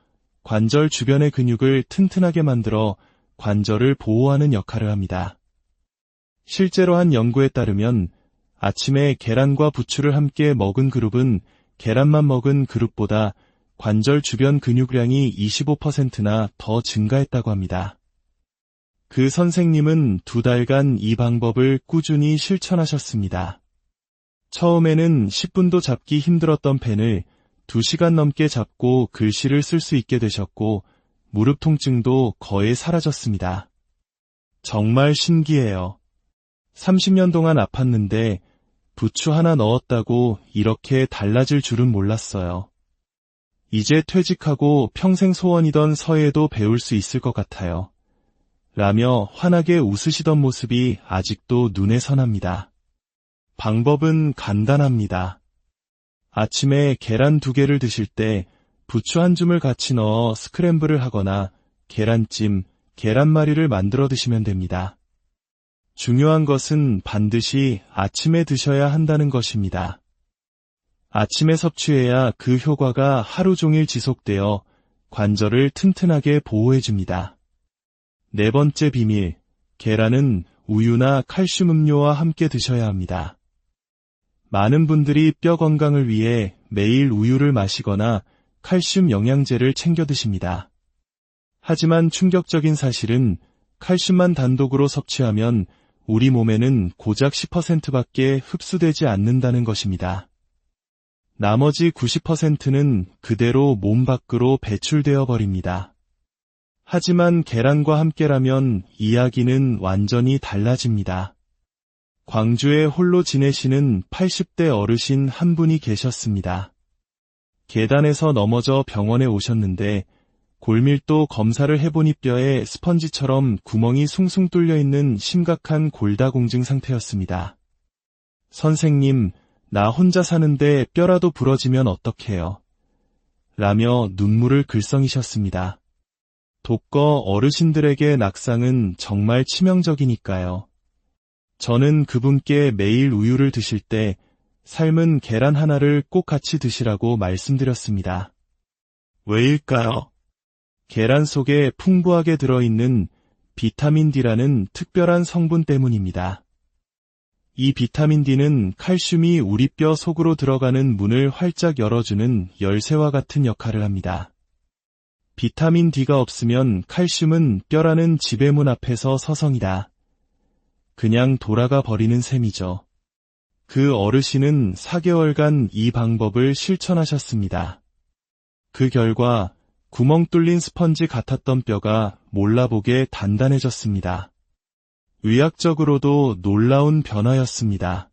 관절 주변의 근육을 튼튼하게 만들어 관절을 보호하는 역할을 합니다. 실제로 한 연구에 따르면 아침에 계란과 부추를 함께 먹은 그룹은 계란만 먹은 그룹보다 관절 주변 근육량이 25%나 더 증가했다고 합니다. 그 선생님은 2달간 이 방법을 꾸준히 실천하셨습니다. 처음에는 10분도 잡기 힘들었던 펜을 2시간 넘게 잡고 글씨를 쓸 수 있게 되셨고 무릎 통증도 거의 사라졌습니다. 정말 신기해요. 30년 동안 아팠는데 부추 하나 넣었다고 이렇게 달라질 줄은 몰랐어요. 이제 퇴직하고 평생 소원이던 서예도 배울 수 있을 것 같아요. 라며 환하게 웃으시던 모습이 아직도 눈에 선합니다. 방법은 간단합니다. 아침에 계란 2개를 드실 때 부추 한 줌을 같이 넣어 스크램블을 하거나 계란찜, 계란말이를 만들어 드시면 됩니다. 중요한 것은 반드시 아침에 드셔야 한다는 것입니다. 아침에 섭취해야 그 효과가 하루 종일 지속되어 관절을 튼튼하게 보호해줍니다. 4번째 비밀, 계란은 우유나 칼슘 음료와 함께 드셔야 합니다. 많은 분들이 뼈 건강을 위해 매일 우유를 마시거나 칼슘 영양제를 챙겨 드십니다. 하지만 충격적인 사실은 칼슘만 단독으로 섭취하면 우리 몸에는 고작 10%밖에 흡수되지 않는다는 것입니다. 나머지 90%는 그대로 몸 밖으로 배출되어 버립니다. 하지만 계란과 함께라면 이야기는 완전히 달라집니다. 광주에 홀로 지내시는 80대 어르신 한 분이 계셨습니다. 계단에서 넘어져 병원에 오셨는데 골밀도 검사를 해보니 뼈에 스펀지처럼 구멍이 숭숭 뚫려 있는 심각한 골다공증 상태였습니다. 선생님, 나 혼자 사는데 뼈라도 부러지면 어떡해요? 라며 눈물을 글썽이셨습니다. 독거 어르신들에게 낙상은 정말 치명적이니까요. 저는 그분께 매일 우유를 드실 때 삶은 계란 하나를 꼭 같이 드시라고 말씀드렸습니다. 왜일까요? 계란 속에 풍부하게 들어있는 비타민 D라는 특별한 성분 때문입니다. 이 비타민 D는 칼슘이 우리 뼈 속으로 들어가는 문을 활짝 열어주는 열쇠와 같은 역할을 합니다. 비타민 D가 없으면 칼슘은 뼈라는 지배문 앞에서 서성이다. 그냥 돌아가 버리는 셈이죠. 그 어르신은 4개월간 이 방법을 실천하셨습니다. 그 결과 구멍 뚫린 스펀지 같았던 뼈가 몰라보게 단단해졌습니다. 의학적으로도 놀라운 변화였습니다.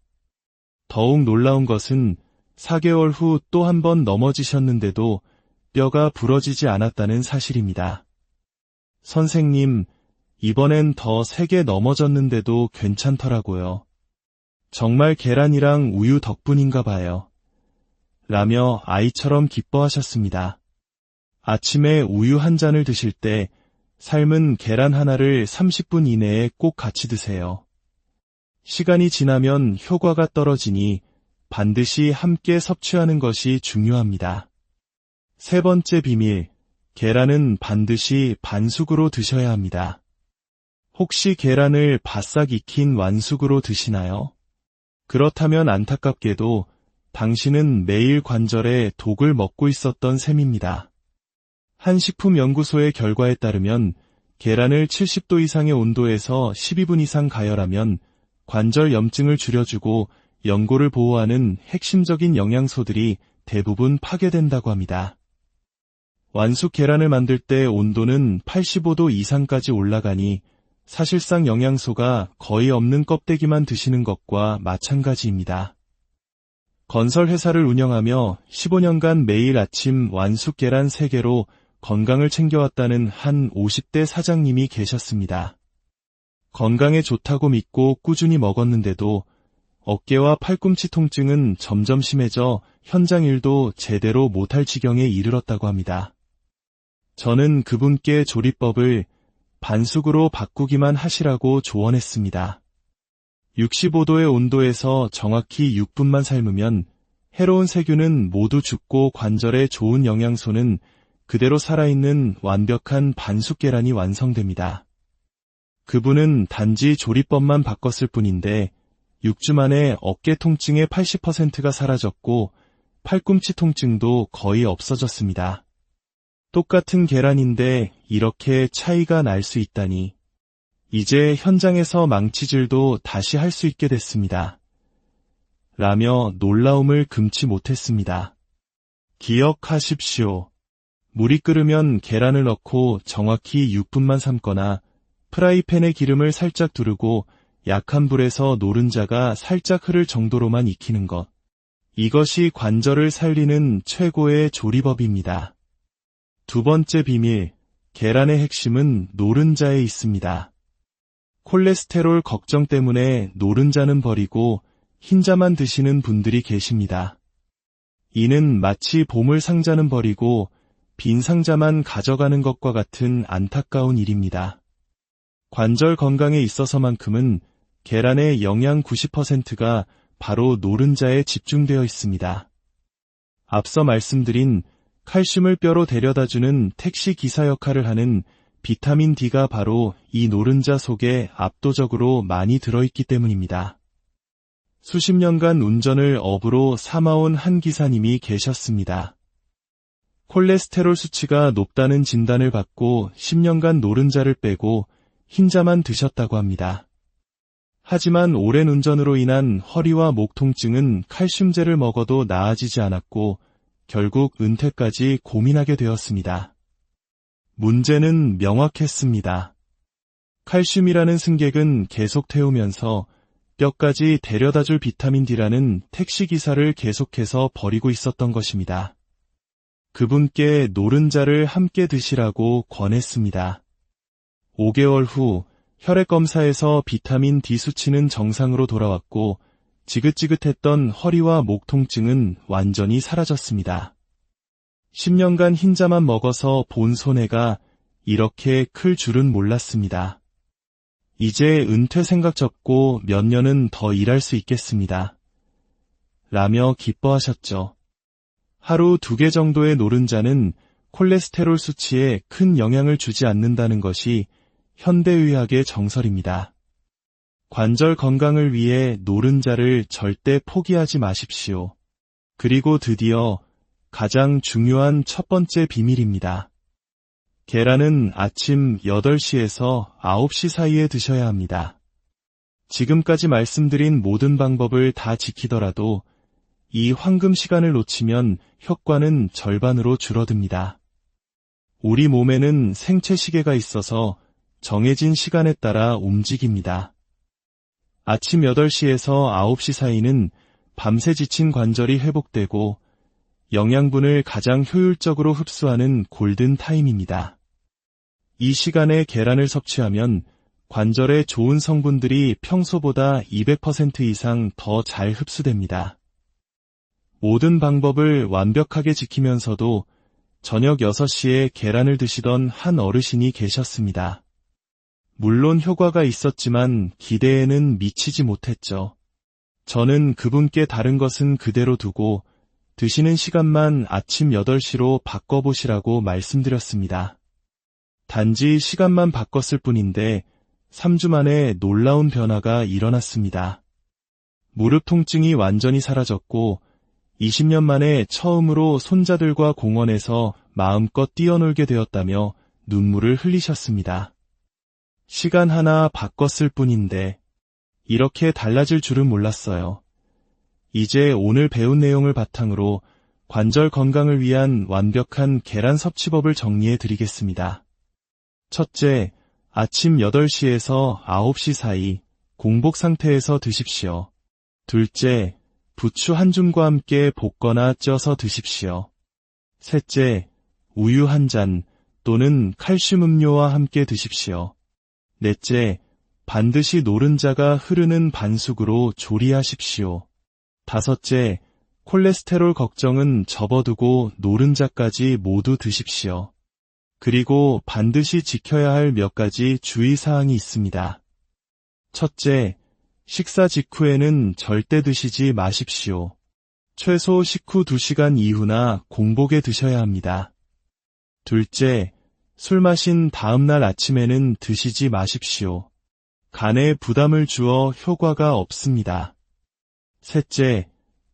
더욱 놀라운 것은 4개월 후 또 한 번 넘어지셨는데도 뼈가 부러지지 않았다는 사실입니다. 선생님, 이번엔 더 세게 넘어졌는데도 괜찮더라고요. 정말 계란이랑 우유 덕분인가 봐요. 라며 아이처럼 기뻐하셨습니다. 아침에 우유 한 잔을 드실 때 삶은 계란 하나를 30분 이내에 꼭 같이 드세요. 시간이 지나면 효과가 떨어지니 반드시 함께 섭취하는 것이 중요합니다. 세 번째 비밀, 계란은 반드시 반숙으로 드셔야 합니다. 혹시 계란을 바싹 익힌 완숙으로 드시나요? 그렇다면 안타깝게도 당신은 매일 관절에 독을 먹고 있었던 셈입니다. 한 식품연구소의 결과에 따르면 계란을 70도 이상의 온도에서 12분 이상 가열하면 관절 염증을 줄여주고 연골을 보호하는 핵심적인 영양소들이 대부분 파괴된다고 합니다. 완숙 계란을 만들 때 온도는 85도 이상까지 올라가니 사실상 영양소가 거의 없는 껍데기만 드시는 것과 마찬가지입니다. 건설회사를 운영하며 15년간 매일 아침 완숙 계란 3개로 건강을 챙겨왔다는 한 50대 사장님이 계셨습니다. 건강에 좋다고 믿고 꾸준히 먹었는데도 어깨와 팔꿈치 통증은 점점 심해져 현장 일도 제대로 못할 지경에 이르렀다고 합니다. 저는 그분께 조리법을 반숙으로 바꾸기만 하시라고 조언했습니다. 65도의 온도에서 정확히 6분만 삶으면 해로운 세균은 모두 죽고 관절에 좋은 영양소는 그대로 살아있는 완벽한 반숙 계란이 완성됩니다. 그분은 단지 조리법만 바꿨을 뿐인데 6주 만에 어깨 통증의 80%가 사라졌고 팔꿈치 통증도 거의 없어졌습니다. 똑같은 계란인데 이렇게 차이가 날 수 있다니. 이제 현장에서 망치질도 다시 할 수 있게 됐습니다. 라며 놀라움을 금치 못했습니다. 기억하십시오. 물이 끓으면 계란을 넣고 정확히 6분만 삶거나 프라이팬에 기름을 살짝 두르고 약한 불에서 노른자가 살짝 흐를 정도로만 익히는 것. 이것이 관절을 살리는 최고의 조리법입니다. 두 번째 비밀, 계란의 핵심은 노른자에 있습니다. 콜레스테롤 걱정 때문에 노른자는 버리고 흰자만 드시는 분들이 계십니다. 이는 마치 보물 상자는 버리고 빈 상자만 가져가는 것과 같은 안타까운 일입니다. 관절 건강에 있어서만큼은 계란의 영양 90%가 바로 노른자에 집중되어 있습니다. 앞서 말씀드린 칼슘을 뼈로 데려다주는 택시 기사 역할을 하는 비타민 D가 바로 이 노른자 속에 압도적으로 많이 들어있기 때문입니다. 수십 년간 운전을 업으로 삼아온 한 기사님이 계셨습니다. 콜레스테롤 수치가 높다는 진단을 받고 10년간 노른자를 빼고 흰자만 드셨다고 합니다. 하지만 오랜 운전으로 인한 허리와 목 통증은 칼슘제를 먹어도 나아지지 않았고 결국 은퇴까지 고민하게 되었습니다. 문제는 명확했습니다. 칼슘이라는 승객은 계속 태우면서 뼈까지 데려다줄 비타민 D라는 택시기사를 계속해서 버리고 있었던 것입니다. 그분께 노른자를 함께 드시라고 권했습니다. 5개월 후 혈액검사에서 비타민 D 수치는 정상으로 돌아왔고 지긋지긋했던 허리와 목 통증은 완전히 사라졌습니다. 10년간 흰자만 먹어서 본 손해가 이렇게 클 줄은 몰랐습니다. 이제 은퇴 생각 접고 몇 년은 더 일할 수 있겠습니다. 라며 기뻐하셨죠. 하루 2개 정도의 노른자는 콜레스테롤 수치에 큰 영향을 주지 않는다는 것이 현대의학의 정설입니다. 관절 건강을 위해 노른자를 절대 포기하지 마십시오. 그리고 드디어 가장 중요한 첫 번째 비밀입니다. 계란은 아침 8시에서 9시 사이에 드셔야 합니다. 지금까지 말씀드린 모든 방법을 다 지키더라도 이 황금 시간을 놓치면 효과는 절반으로 줄어듭니다. 우리 몸에는 생체 시계가 있어서 정해진 시간에 따라 움직입니다. 아침 8시에서 9시 사이는 밤새 지친 관절이 회복되고 영양분을 가장 효율적으로 흡수하는 골든 타임입니다. 이 시간에 계란을 섭취하면 관절에 좋은 성분들이 평소보다 200% 이상 더 잘 흡수됩니다. 모든 방법을 완벽하게 지키면서도 저녁 6시에 계란을 드시던 한 어르신이 계셨습니다. 물론 효과가 있었지만 기대에는 미치지 못했죠. 저는 그분께 다른 것은 그대로 두고 드시는 시간만 아침 8시로 바꿔보시라고 말씀드렸습니다. 단지 시간만 바꿨을 뿐인데 3주 만에 놀라운 변화가 일어났습니다. 무릎 통증이 완전히 사라졌고 20년 만에 처음으로 손자들과 공원에서 마음껏 뛰어놀게 되었다며 눈물을 흘리셨습니다. 시간 하나 바꿨을 뿐인데 이렇게 달라질 줄은 몰랐어요. 이제 오늘 배운 내용을 바탕으로 관절 건강을 위한 완벽한 계란 섭취법을 정리해 드리겠습니다. 첫째, 아침 8시에서 9시 사이 공복 상태에서 드십시오. 둘째, 부추 한 줌과 함께 볶거나 쪄서 드십시오. 셋째, 우유 한 잔 또는 칼슘 음료와 함께 드십시오. 넷째, 반드시 노른자가 흐르는 반숙으로 조리하십시오. 다섯째, 콜레스테롤 걱정은 접어두고 노른자까지 모두 드십시오. 그리고 반드시 지켜야 할 몇 가지 주의사항이 있습니다. 첫째, 식사 직후에는 절대 드시지 마십시오. 최소 식후 2시간 이후나 공복에 드셔야 합니다. 둘째, 술 마신 다음날 아침에는 드시지 마십시오. 간에 부담을 주어 효과가 없습니다. 셋째,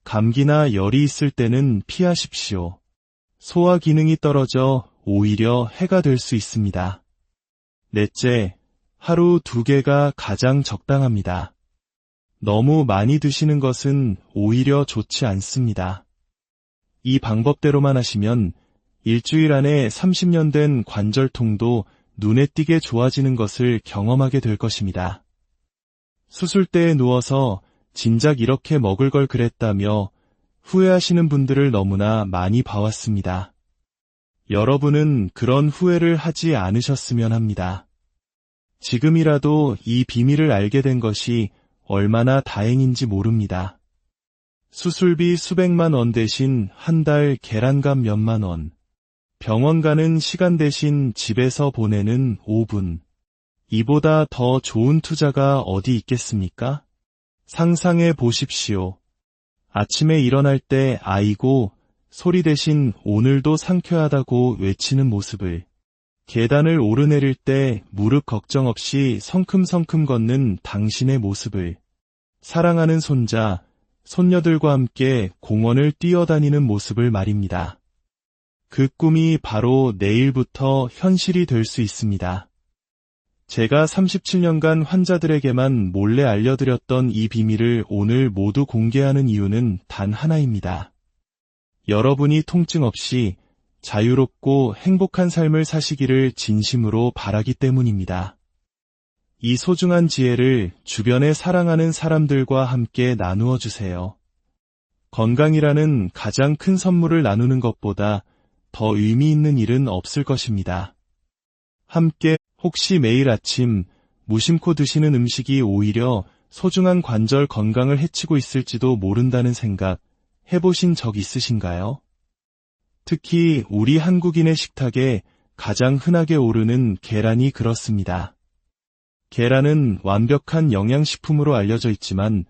감기나 열이 있을 때는 피하십시오. 소화 기능이 떨어져 오히려 해가 될 수 있습니다. 넷째, 하루 2개가 가장 적당합니다. 너무 많이 드시는 것은 오히려 좋지 않습니다. 이 방법대로만 하시면 일주일 안에 30년 된 관절통도 눈에 띄게 좋아지는 것을 경험하게 될 것입니다. 수술대에 누워서 진작 이렇게 먹을 걸 그랬다며 후회하시는 분들을 너무나 많이 봐왔습니다. 여러분은 그런 후회를 하지 않으셨으면 합니다. 지금이라도 이 비밀을 알게 된 것이 얼마나 다행인지 모릅니다. 수술비 수백만 원 대신 한 달 계란값 몇만 원, 병원 가는 시간 대신 집에서 보내는 5분, 이보다 더 좋은 투자가 어디 있겠습니까? 상상해 보십시오. 아침에 일어날 때 아이고 소리 대신 오늘도 상쾌하다고 외치는 모습을, 계단을 오르내릴 때 무릎 걱정 없이 성큼성큼 걷는 당신의 모습을, 사랑하는 손자, 손녀들과 함께 공원을 뛰어다니는 모습을 말입니다. 그 꿈이 바로 내일부터 현실이 될 수 있습니다. 제가 37년간 환자들에게만 몰래 알려드렸던 이 비밀을 오늘 모두 공개하는 이유는 단 하나입니다. 여러분이 통증 없이 자유롭고 행복한 삶을 사시기를 진심으로 바라기 때문입니다. 이 소중한 지혜를 주변에 사랑하는 사람들과 함께 나누어 주세요. 건강이라는 가장 큰 선물을 나누는 것보다 더 의미 있는 일은 없을 것입니다. 함께 혹시 매일 아침 무심코 드시는 음식이 오히려 소중한 관절 건강을 해치고 있을지도 모른다는 생각 해보신 적 있으신가요? 특히 우리 한국인의 식탁에 가장 흔하게 오르는 계란이 그렇습니다. 계란은 완벽한 영양식품으로 알려져 있지만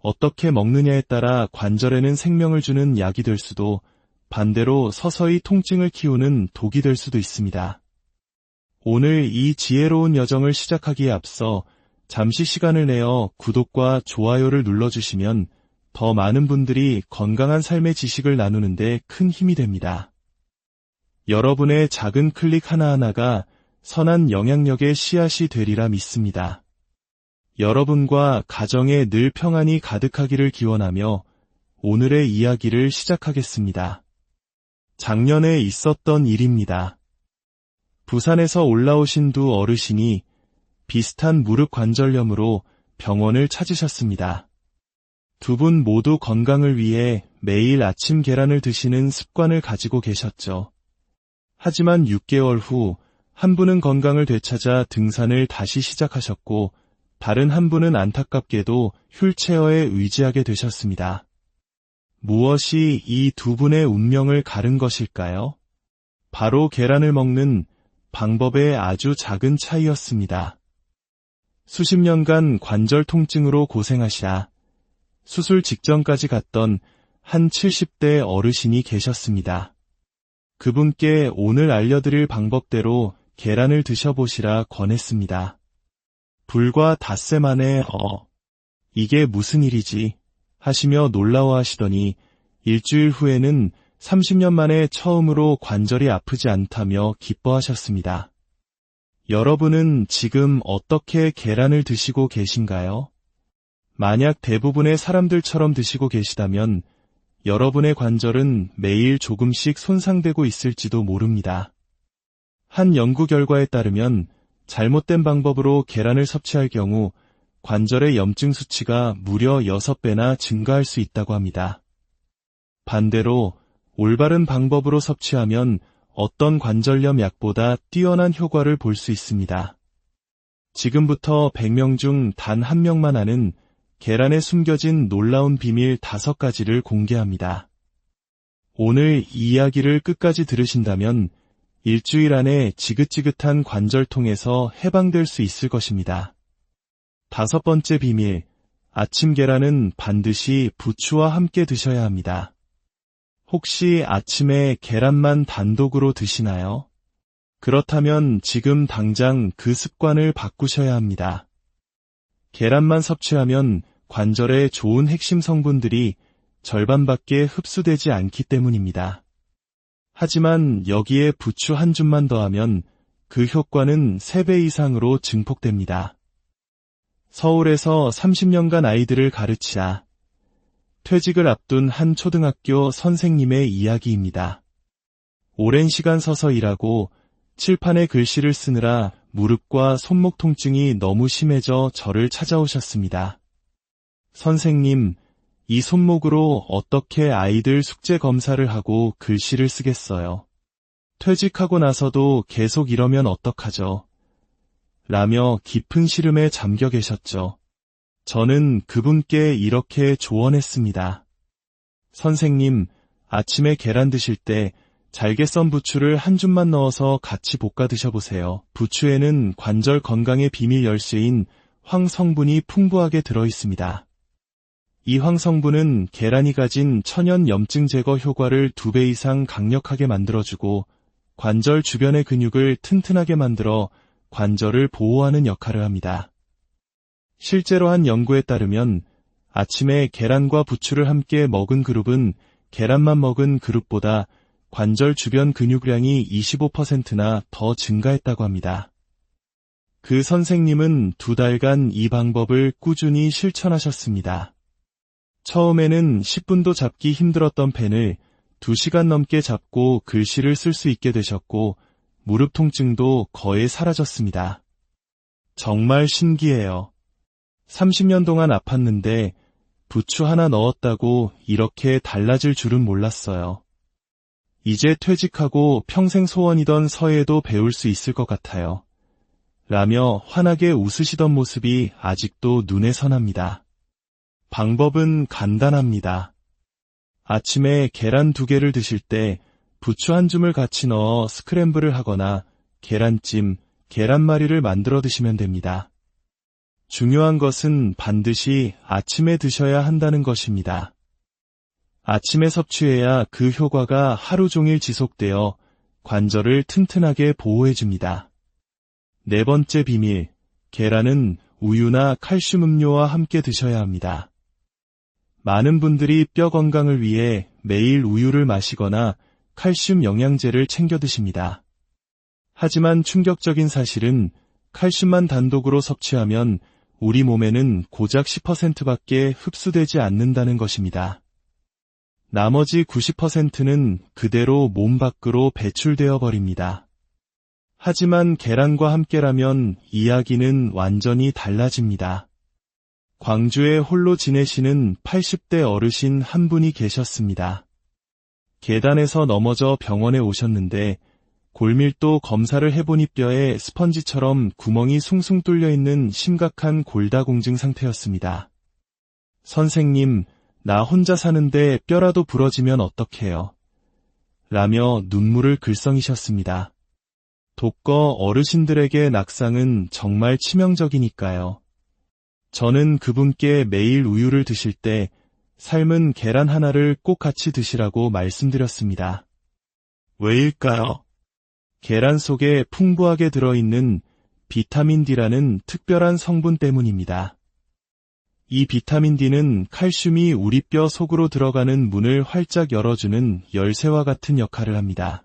어떻게 먹느냐에 따라 관절에는 생명을 주는 약이 될 수도 반대로 서서히 통증을 키우는 독이 될 수도 있습니다. 오늘 이 지혜로운 여정을 시작하기에 앞서 잠시 시간을 내어 구독과 좋아요를 눌러주시면 더 많은 분들이 건강한 삶의 지식을 나누는데 큰 힘이 됩니다. 여러분의 작은 클릭 하나하나가 선한 영향력의 씨앗이 되리라 믿습니다. 여러분과 가정에 늘 평안이 가득하기를 기원하며 오늘의 이야기를 시작하겠습니다. 작년에 있었던 일입니다. 부산에서 올라오신 두 어르신이 비슷한 무릎 관절염으로 병원을 찾으셨습니다. 두 분 모두 건강을 위해 매일 아침 계란을 드시는 습관을 가지고 계셨죠. 하지만 6개월 후 한 분은 건강을 되찾아 등산을 다시 시작하셨고 다른 한 분은 안타깝게도 휠체어에 의지하게 되셨습니다. 무엇이 이 두 분의 운명을 가른 것일까요? 바로 계란을 먹는 방법의 아주 작은 차이였습니다. 수십 년간 관절 통증으로 고생하시다 수술 직전까지 갔던 한 70대 어르신이 계셨습니다. 그분께 오늘 알려드릴 방법대로 계란을 드셔보시라 권했습니다. 불과 닷새 만에 이게 무슨 일이지 하시며 놀라워하시더니 일주일 후에는 30년 만에 처음으로 관절이 아프지 않다며 기뻐하셨습니다. 여러분은 지금 어떻게 계란을 드시고 계신가요? 만약 대부분의 사람들처럼 드시고 계시다면 여러분의 관절은 매일 조금씩 손상되고 있을지도 모릅니다. 한 연구 결과에 따르면 잘못된 방법으로 계란을 섭취할 경우 관절의 염증 수치가 무려 6배나 증가할 수 있다고 합니다. 반대로 올바른 방법으로 섭취하면 어떤 관절염 약보다 뛰어난 효과를 볼 수 있습니다. 지금부터 100명 중 단 한 명만 아는 계란에 숨겨진 놀라운 비밀 5가지를 공개합니다. 오늘 이 이야기를 끝까지 들으신다면 일주일 안에 지긋지긋한 관절통에서 해방될 수 있을 것입니다. 5번째 비밀, 아침 계란은 반드시 부추와 함께 드셔야 합니다. 혹시 아침에 계란만 단독으로 드시나요? 그렇다면 지금 당장 그 습관을 바꾸셔야 합니다. 계란만 섭취하면 관절의 좋은 핵심 성분들이 절반밖에 흡수되지 않기 때문입니다. 하지만 여기에 부추 한 줌만 더하면 그 효과는 3배 이상으로 증폭됩니다. 서울에서 30년간 아이들을 가르치다 퇴직을 앞둔 한 초등학교 선생님의 이야기입니다. 오랜 시간 서서 일하고 칠판에 글씨를 쓰느라 무릎과 손목 통증이 너무 심해져 저를 찾아오셨습니다. 선생님, 이 손목으로 어떻게 아이들 숙제 검사를 하고 글씨를 쓰겠어요? 퇴직하고 나서도 계속 이러면 어떡하죠? 라며 깊은 시름에 잠겨 계셨죠. 저는 그분께 이렇게 조언했습니다. 선생님, 아침에 계란 드실 때 잘게 썬 부추를 한 줌만 넣어서 같이 볶아 드셔보세요. 부추에는 관절 건강의 비밀 열쇠인 황 성분이 풍부하게 들어있습니다. 이 황 성분은 계란이 가진 천연 염증 제거 효과를 2배 이상 강력하게 만들어주고 관절 주변의 근육을 튼튼하게 만들어 관절을 보호하는 역할을 합니다. 실제로 한 연구에 따르면 아침에 계란과 부추를 함께 먹은 그룹은 계란만 먹은 그룹보다 관절 주변 근육량이 25%나 더 증가했다고 합니다. 그 선생님은 2달간 이 방법을 꾸준히 실천하셨습니다. 처음에는 10분도 잡기 힘들었던 펜을 2시간 넘게 잡고 글씨를 쓸 수 있게 되셨고 무릎 통증도 거의 사라졌습니다. 정말 신기해요. 30년 동안 아팠는데 부추 하나 넣었다고 이렇게 달라질 줄은 몰랐어요. 이제 퇴직하고 평생 소원이던 서예도 배울 수 있을 것 같아요. 라며 환하게 웃으시던 모습이 아직도 눈에 선합니다. 방법은 간단합니다. 아침에 계란 2개를 드실 때 부추 한 줌을 같이 넣어 스크램블을 하거나 계란찜, 계란말이를 만들어 드시면 됩니다. 중요한 것은 반드시 아침에 드셔야 한다는 것입니다. 아침에 섭취해야 그 효과가 하루 종일 지속되어 관절을 튼튼하게 보호해줍니다. 4번째 비밀, 계란은 우유나 칼슘 음료와 함께 드셔야 합니다. 많은 분들이 뼈 건강을 위해 매일 우유를 마시거나 칼슘 영양제를 챙겨 드십니다. 하지만 충격적인 사실은 칼슘만 단독으로 섭취하면 우리 몸에는 고작 10%밖에 흡수되지 않는다는 것입니다. 나머지 90%는 그대로 몸 밖으로 배출되어 버립니다. 하지만 계란과 함께라면 이야기는 완전히 달라집니다. 광주에 홀로 지내시는 80대 어르신 한 분이 계셨습니다. 계단에서 넘어져 병원에 오셨는데 골밀도 검사를 해보니 뼈에 스펀지처럼 구멍이 숭숭 뚫려 있는 심각한 골다공증 상태였습니다. 선생님, 나 혼자 사는데 뼈라도 부러지면 어떡해요? 라며 눈물을 글썽이셨습니다. 독거 어르신들에게 낙상은 정말 치명적이니까요. 저는 그분께 매일 우유를 드실 때 삶은 계란 하나를 꼭 같이 드시라고 말씀드렸습니다. 왜일까요? 계란 속에 풍부하게 들어있는 비타민 D라는 특별한 성분 때문입니다. 이 비타민 D는 칼슘이 우리 뼈 속으로 들어가는 문을 활짝 열어주는 열쇠와 같은 역할을 합니다.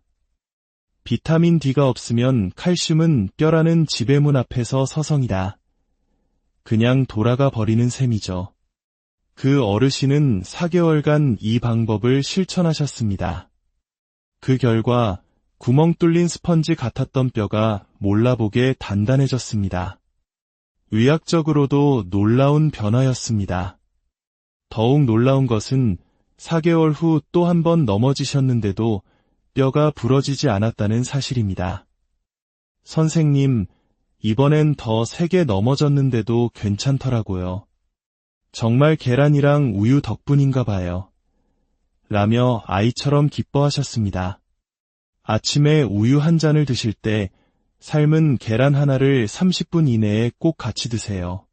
비타민 D가 없으면 칼슘은 뼈라는 지배문 앞에서 서성이다. 그냥 돌아가 버리는 셈이죠. 그 어르신은 4개월간 이 방법을 실천하셨습니다. 그 결과 구멍 뚫린 스펀지 같았던 뼈가 몰라보게 단단해졌습니다. 의학적으로도 놀라운 변화였습니다. 더욱 놀라운 것은 4개월 후 또 한 번 넘어지셨는데도 뼈가 부러지지 않았다는 사실입니다. 선생님, 이번엔 더 세게 넘어졌는데도 괜찮더라고요. 정말 계란이랑 우유 덕분인가 봐요. 라며 아이처럼 기뻐하셨습니다. 아침에 우유 한 잔을 드실 때 삶은 계란 하나를 30분 이내에 꼭 같이 드세요.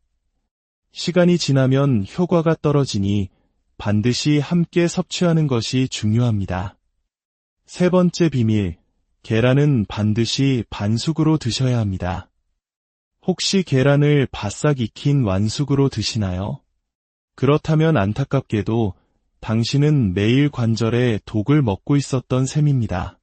시간이 지나면 효과가 떨어지니 반드시 함께 섭취하는 것이 중요합니다. 세 번째 비밀, 계란은 반드시 반숙으로 드셔야 합니다. 혹시 계란을 바싹 익힌 완숙으로 드시나요? 그렇다면 안타깝게도 당신은 매일 관절에 독을 먹고 있었던 셈입니다.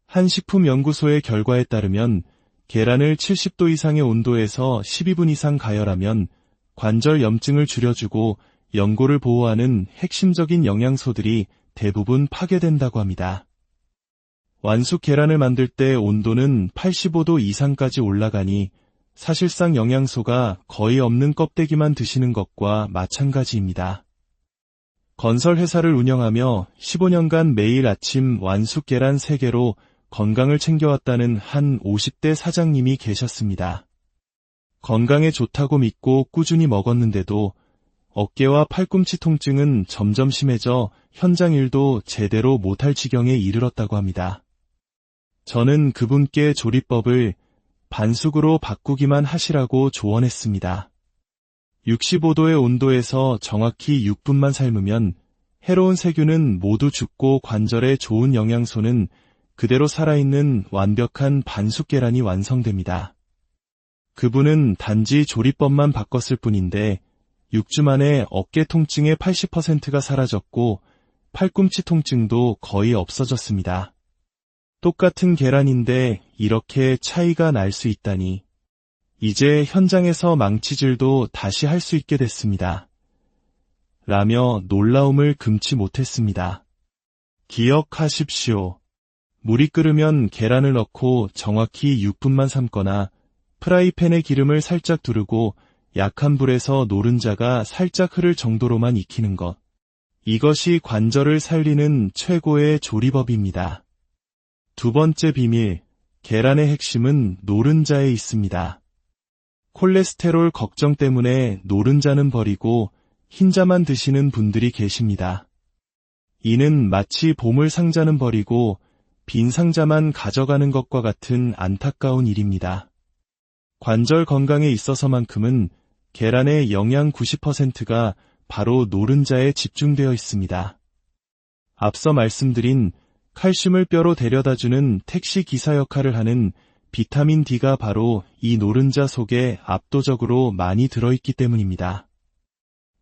한 식품연구소의 결과에 따르면 계란을 70도 이상의 온도에서 12분 이상 가열하면 관절 염증을 줄여주고 연골을 보호하는 핵심적인 영양소들이 대부분 파괴된다고 합니다. 완숙 계란을 만들 때 온도는 85도 이상까지 올라가니 사실상 영양소가 거의 없는 껍데기만 드시는 것과 마찬가지입니다. 건설회사를 운영하며 15년간 매일 아침 완숙 계란 3개로 건강을 챙겨왔다는 한 50대 사장님이 계셨습니다. 건강에 좋다고 믿고 꾸준히 먹었는데도 어깨와 팔꿈치 통증은 점점 심해져 현장 일도 제대로 못할 지경에 이르렀다고 합니다. 저는 그분께 조리법을 반숙으로 바꾸기만 하시라고 조언했습니다. 65도의 온도에서 정확히 6분만 삶으면 해로운 세균은 모두 죽고 관절에 좋은 영양소는 그대로 살아있는 완벽한 반숙 계란이 완성됩니다. 그분은 단지 조리법만 바꿨을 뿐인데 6주 만에 어깨 통증의 80%가 사라졌고 팔꿈치 통증도 거의 없어졌습니다. 똑같은 계란인데 이렇게 차이가 날 수 있다니. 이제 현장에서 망치질도 다시 할 수 있게 됐습니다. 라며 놀라움을 금치 못했습니다. 기억하십시오. 물이 끓으면 계란을 넣고 정확히 6분만 삶거나 프라이팬에 기름을 살짝 두르고 약한 불에서 노른자가 살짝 흐를 정도로만 익히는 것. 이것이 관절을 살리는 최고의 조리법입니다. 두 번째 비밀, 계란의 핵심은 노른자에 있습니다. 콜레스테롤 걱정 때문에 노른자는 버리고 흰자만 드시는 분들이 계십니다. 이는 마치 보물 상자는 버리고 빈 상자만 가져가는 것과 같은 안타까운 일입니다. 관절 건강에 있어서만큼은 계란의 영양 90%가 바로 노른자에 집중되어 있습니다. 앞서 말씀드린 칼슘을 뼈로 데려다주는 택시 기사 역할을 하는 비타민 D가 바로 이 노른자 속에 압도적으로 많이 들어있기 때문입니다.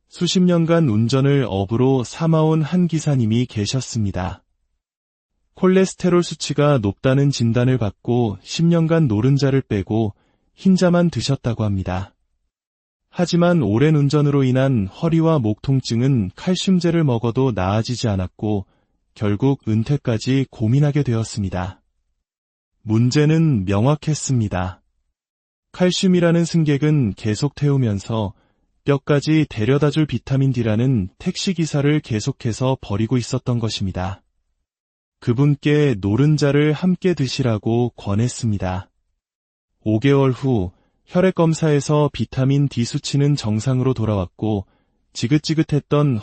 수십 년간 운전을 업으로 삼아온 한 기사님이 계셨습니다. 콜레스테롤 수치가 높다는 진단을 받고 10년간 노른자를 빼고 흰자만 드셨다고 합니다. 하지만 오랜 운전으로 인한 허리와 목 통증은 칼슘제를 먹어도 나아지지 않았고 결국 은퇴까지 고민하게 되었습니다. 문제는 명확했습니다. 칼슘이라는 승객은 계속 태우면서 뼈까지 데려다줄 비타민 D라는 택시기사를 계속해서 버리고 있었던 것입니다. 그분께 노른자를 함께 드시라고 권했습니다. 5개월 후 혈액검사에서 비타민 D 수치는 정상으로 돌아왔고 지긋지긋했던